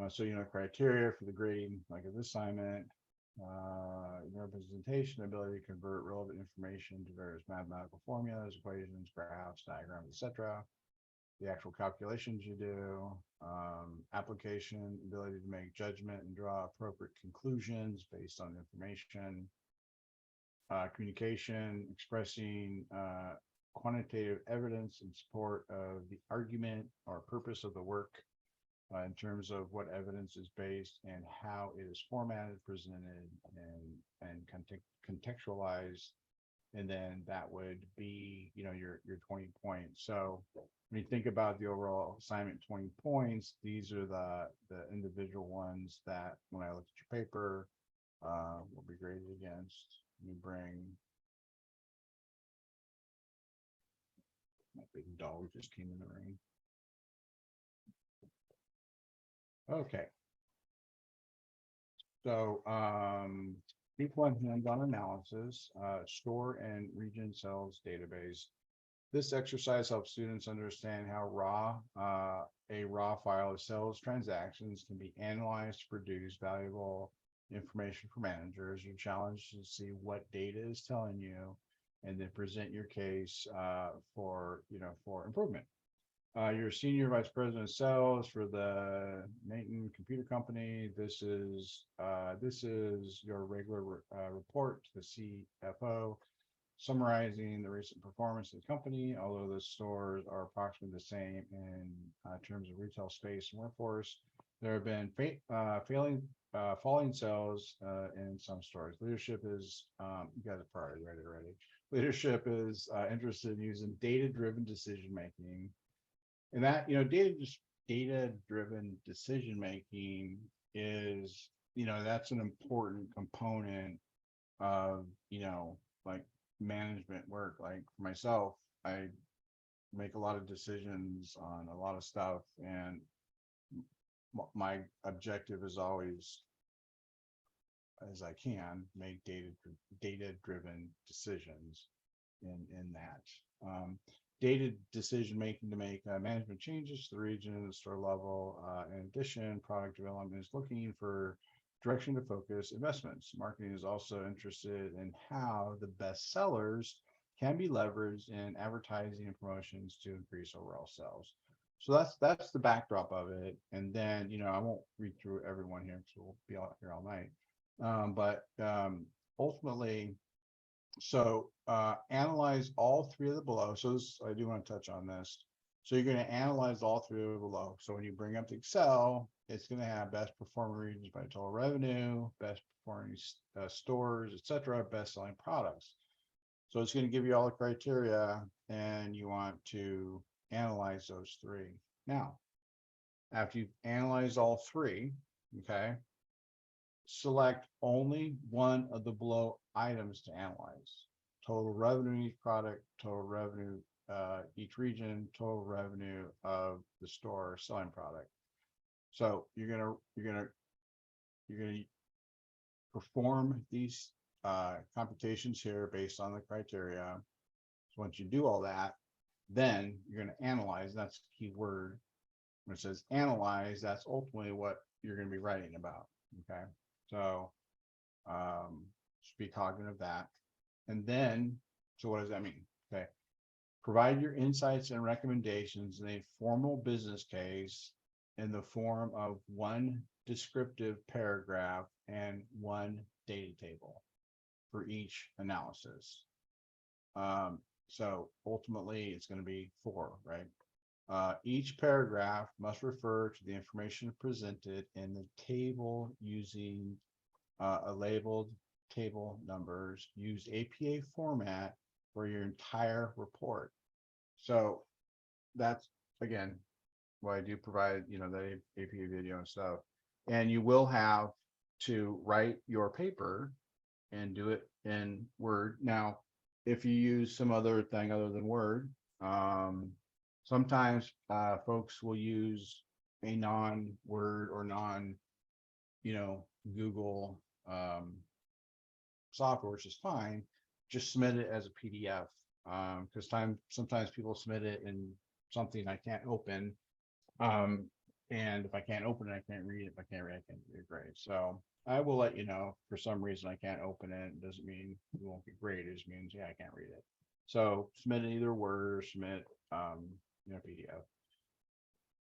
So, criteria for the grading, like of this assignment, representation, ability to convert relevant information to various mathematical formulas, equations, graphs, diagrams, etc. The actual calculations you do, application, ability to make judgment and draw appropriate conclusions based on information, communication, expressing quantitative evidence in support of the argument or purpose of the work, in terms of what evidence is based and how it is formatted, presented, and contextualized. And then that would be, your 20 points. So when you think about the overall assignment, 20 points, these are the individual ones that when I look at your paper, will be graded against. Let me bring my big dog just came in the room. Okay. So, deep one hands-on analysis, store and region cells database. This exercise helps students understand how a raw file of sales transactions can be analyzed to produce valuable information for managers. You're challenged to see what data is telling you, and then present your case for improvement. You're senior vice president of sales for the Nathan Computer Company. This is your regular report to the CFO, summarizing the recent performance of the company. Although the stores are approximately the same in terms of retail space and workforce, there have been falling sales in some stores. Leadership is you guys are probably read it already. Leadership is interested in using data-driven decision making. And that, data-driven decision making is, that's an important component of, like management work. Like for myself, I make a lot of decisions on a lot of stuff, and my objective is always, as I can, make data-driven decisions in that. Data decision making to make management changes to the region and the store level. In addition, product development is looking for direction to focus investments. Marketing is also interested in how the best sellers can be leveraged in advertising and promotions to increase overall sales. So that's the backdrop of it. And then, I won't read through everyone here because we'll be out here all night. But ultimately, so analyze all three of the below. So this, I do want to touch on this. So you're going to analyze all three of the below. So when you bring up the Excel, it's going to have best performing regions by total revenue, best performing stores, etc., best selling products. So it's going to give you all the criteria, and you want to analyze those three. Now, after you've analyzed all three, okay, select only one of the below items to analyze. Total revenue each product, total revenue each region, total revenue of the store selling product. So you're gonna perform these computations here based on the criteria. So once you do all that, then you're going to analyze. That's the key word. When it says analyze, that's ultimately what you're going to be writing about. Okay. So just be cognizant of that. And then, so what does that mean? Okay. Provide your insights and recommendations in a formal business case in the form of one descriptive paragraph and one data table for each analysis. So ultimately it's going to be 4, right? Each paragraph must refer to the information presented in the table using a labeled table numbers. Use APA format for your entire report. So that's, again, why I do provide, the APA video and stuff. And you will have to write your paper and do it in Word. Now, if you use some other thing other than Word, sometimes folks will use a non-Word or Google software, which is fine. just submit it as a PDF. Because sometimes people submit it in something I can't open. And if I can't open it, I can't read it. If I can't read it, I can't get a grade. So I will let you know, if for some reason I can't open it. It doesn't mean you won't get graded. It just means, yeah, I can't read it. So submit it either Word or submit, PDF.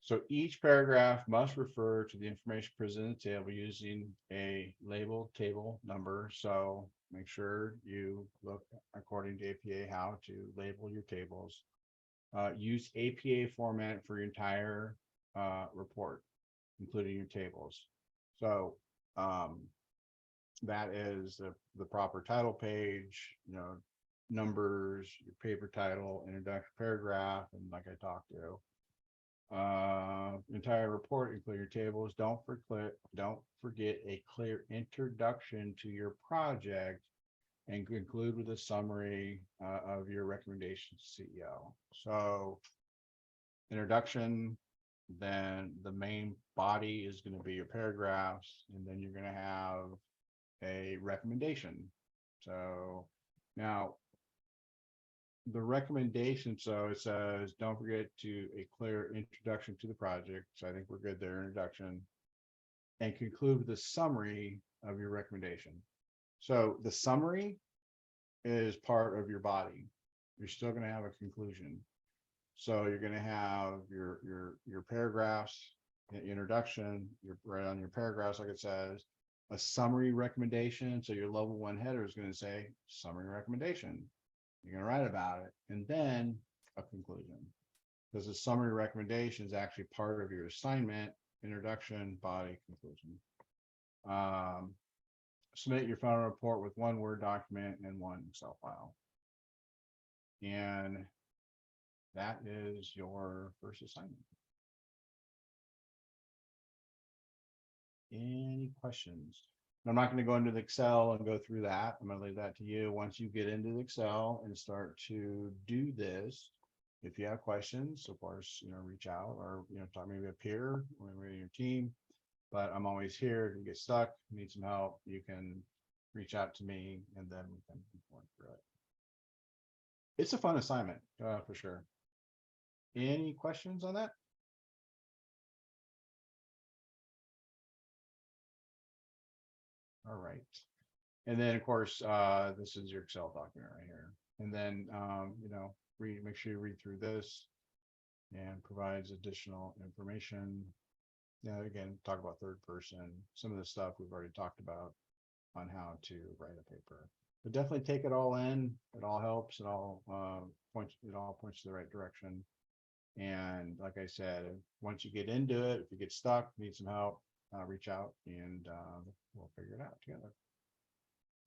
So each paragraph must refer to the information presented in the table using a labeled table number. So make sure you look according to APA how to label your tables. Use APA format for your entire report, including your tables. So that is the proper title page, numbers, your paper title, introduction paragraph, and like I talked to. Entire report, include your tables. Don't forget a clear introduction to your project, and conclude with a summary of your recommendations to CEO. So introduction, then the main body is going to be your paragraphs, and then you're going to have a recommendation. So now the recommendation, so it says, don't forget to a clear introduction to the project. So I think we're good there, introduction, and conclude with a summary of your recommendation. So the summary is part of your body. You're still going to have a conclusion. So you're going to have your paragraphs, introduction, you're right on your paragraphs, like it says, a summary recommendation. So your level 1 header is going to say summary recommendation. You're going to write about it, and then a conclusion, because the summary recommendation is actually part of your assignment: introduction, body, conclusion. Submit your final report with 1 Word document and 1 Excel file. And that is your first assignment. Any questions? I'm not going to go into the Excel and go through that. I'm going to leave that to you. Once you get into the Excel and start to do this, if you have questions, of course, reach out, or, talk maybe a peer or maybe your team. But I'm always here. If you get stuck, need some help, you can reach out to me, and then we can work through it. It's a fun assignment, for sure. Any questions on that? All right. And then, of course, this is your Excel document right here. And then, make sure you read through this, and provides additional information. Again, talk about third person. Some of the stuff we've already talked about on how to write a paper. But definitely take it all in. It all helps. It all points to the right direction. And like I said, once you get into it, if you get stuck, need some help, reach out, and we'll figure it out together.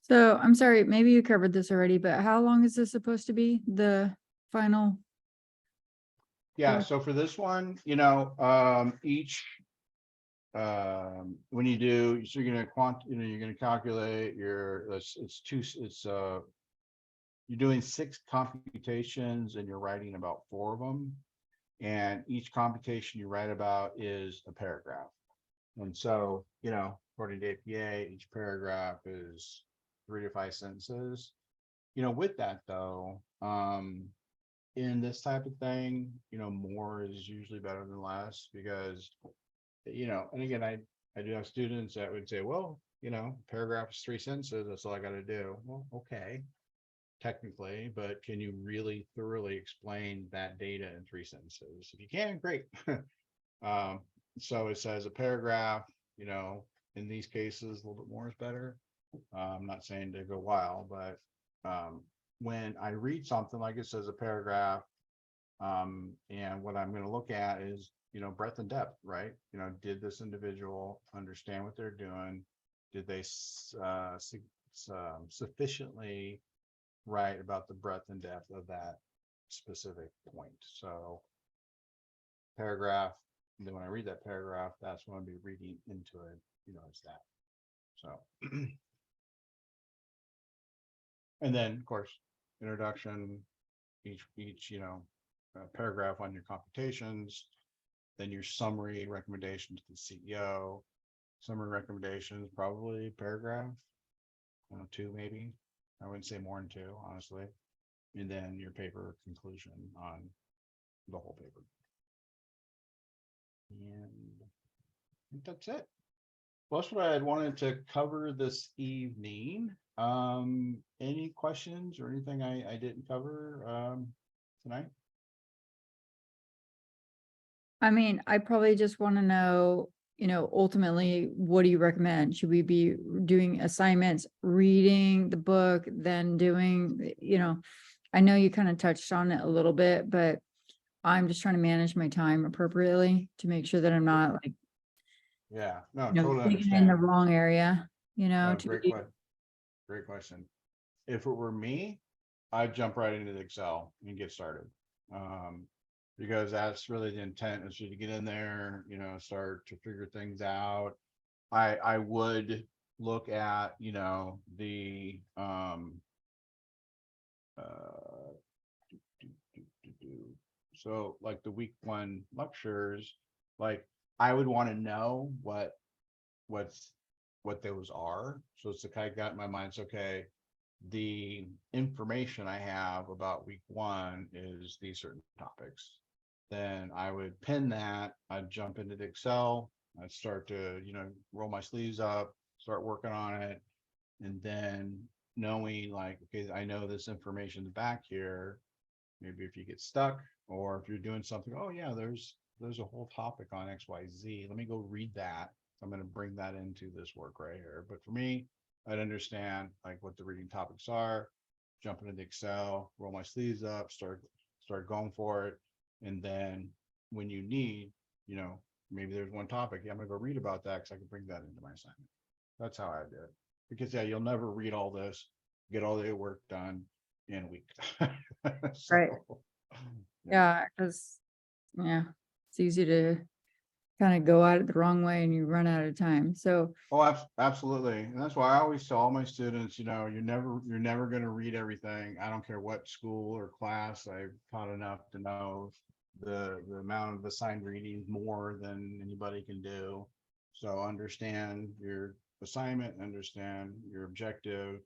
So I'm sorry, maybe you covered this already, but how long is this supposed to be, the final? Yeah, Sure. so for this one, each when you do, so you're gonna calculate your, you're doing 6 computations, and you're writing about 4 of them. And each computation you write about is a paragraph. And so, according to APA, each paragraph is 3 to 5 sentences. With that though, in this type of thing, more is usually better than less, because, and again, I do have students that would say, well, paragraph is 3 sentences. That's all I got to do. Well, okay, technically, but can you really thoroughly explain that data in 3 sentences? If you can, great. So it says a paragraph, in these cases, a little bit more is better. I'm not saying to go wild, but when I read something like it says a paragraph, and what I'm going to look at is, breadth and depth, right? Did this individual understand what they're doing? Did they sufficiently write about the breadth and depth of that specific point? So paragraph, and then when I read that paragraph, that's when I'll be reading into it, it's that. So and then, of course, introduction, each paragraph on your computations, then your summary recommendation to the CEO. Summary recommendations, probably paragraph, 2 maybe. I wouldn't say more than 2, honestly. And then your paper conclusion on the whole paper. And I think that's it. Well, that's what I had wanted to cover this evening. Any questions or anything I didn't cover tonight? I mean, I probably just want to know, ultimately, what do you recommend? Should we be doing assignments, reading the book, then doing, I know you kind of touched on it a little bit, but I'm just trying to manage my time appropriately to make sure that I'm not like, Yeah, no, totally digging in the understand. wrong area, No, to great be, question. Great question. If it were me, I'd jump right into the Excel and get started. Because that's really the intent, is to get in there, start to figure things out. I would look at, the so like the week 1 lectures, like I would want to know what those are. So it's the kind of got in my mind, it's okay, the information I have about week 1 is these certain topics. Then I would pin that, I'd jump into the Excel, I'd start to, roll my sleeves up, start working on it. And then knowing like, okay, I know this information back here. Maybe if you get stuck, or if you're doing something, oh yeah, there's a whole topic on XYZ. Let me go read that. I'm going to bring that into this work right here. But for me, I'd understand like what the reading topics are, jump into the Excel, roll my sleeves up, start going for it. And then when you need, maybe there's one topic, yeah, I'm gonna go read about that because I can bring that into my assignment. That's how I do it. Because yeah, you'll never read all this, get all the work done in a week. So, right. Yeah, because, it's easy to kind of go at it the wrong way and you run out of time. So, Oh, absolutely. And that's why I always tell all my students, you're never going to read everything. I don't care what school or class I've taught enough to know the amount of assigned reading more than anybody can do. So understand your assignment, understand your objective,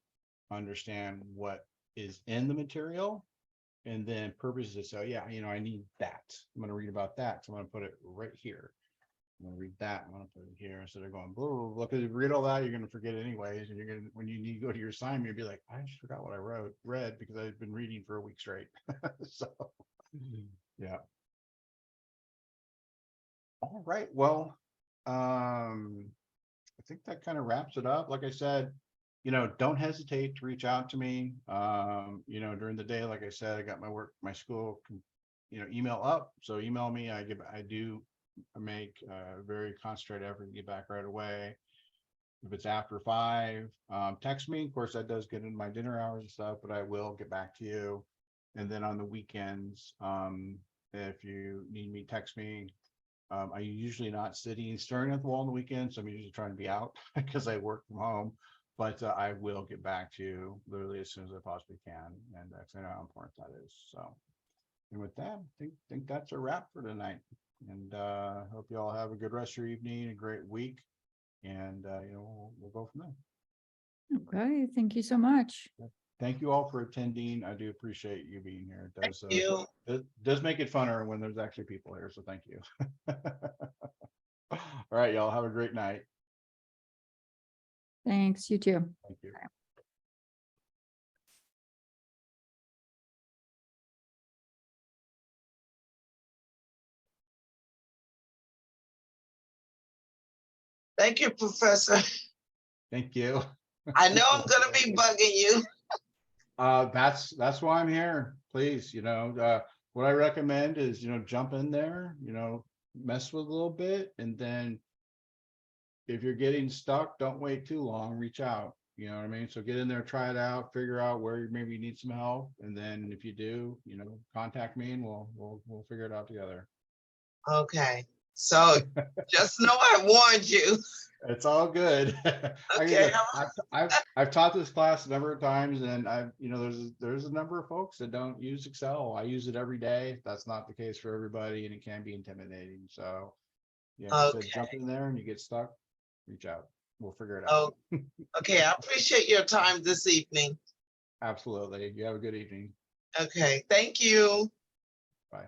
understand what is in the material, and then purposes it. So yeah, I need that. I'm going to read about that. So I'm going to put it right here. I'm gonna read that. I'm gonna put it here instead of going blah, blah, blah. Because if you read all that, you're gonna forget anyways. And you're gonna, when you need to go to your assignment, you'll be like, I just forgot what I read because I've been reading for a week straight. So yeah. All right. Well, I think that kind of wraps it up. Like I said, don't hesitate to reach out to me. During the day, like I said, I got my school, email up. So email me. I do make a very concentrated effort to get back right away. If it's after 5, text me. Of course, that does get into my dinner hours and stuff, but I will get back to you. And then on the weekends, if you need me, text me. I'm usually not sitting staring at the wall on the weekend, so I'm usually trying to be out because I work from home. But I will get back to you literally as soon as I possibly can, and that's how important that is. So, and with that, I think that's a wrap for tonight. And hope you all have a good rest of your evening, a great week, and we'll go from there. okay, thank you so much. Thank you all for attending. I do appreciate you being here. It does, You. it does make it funner when there's actually people here. So thank you. All right, y'all have a great night. Thanks, you too. Thank you. Thank you, Professor. Thank you. I know I'm gonna be bugging you. That's why I'm here. Please, what I recommend is, jump in there, mess with a little bit, and then if you're getting stuck, don't wait too long, reach out. You know what I mean? So get in there, try it out, figure out where you maybe need some help. And then if you do, contact me and we'll figure it out together. Okay, so just know I warned you. It's all good. Okay. I've taught this class a number of times, and there's a number of folks that don't use Excel. I use it every day. That's not the case for everybody, and it can be intimidating. So yeah, like I said, Okay. jump in there and you get stuck, reach out. We'll figure it out. Oh, okay. I appreciate your time this evening. Absolutely. You have a good evening. Okay, thank you. Bye.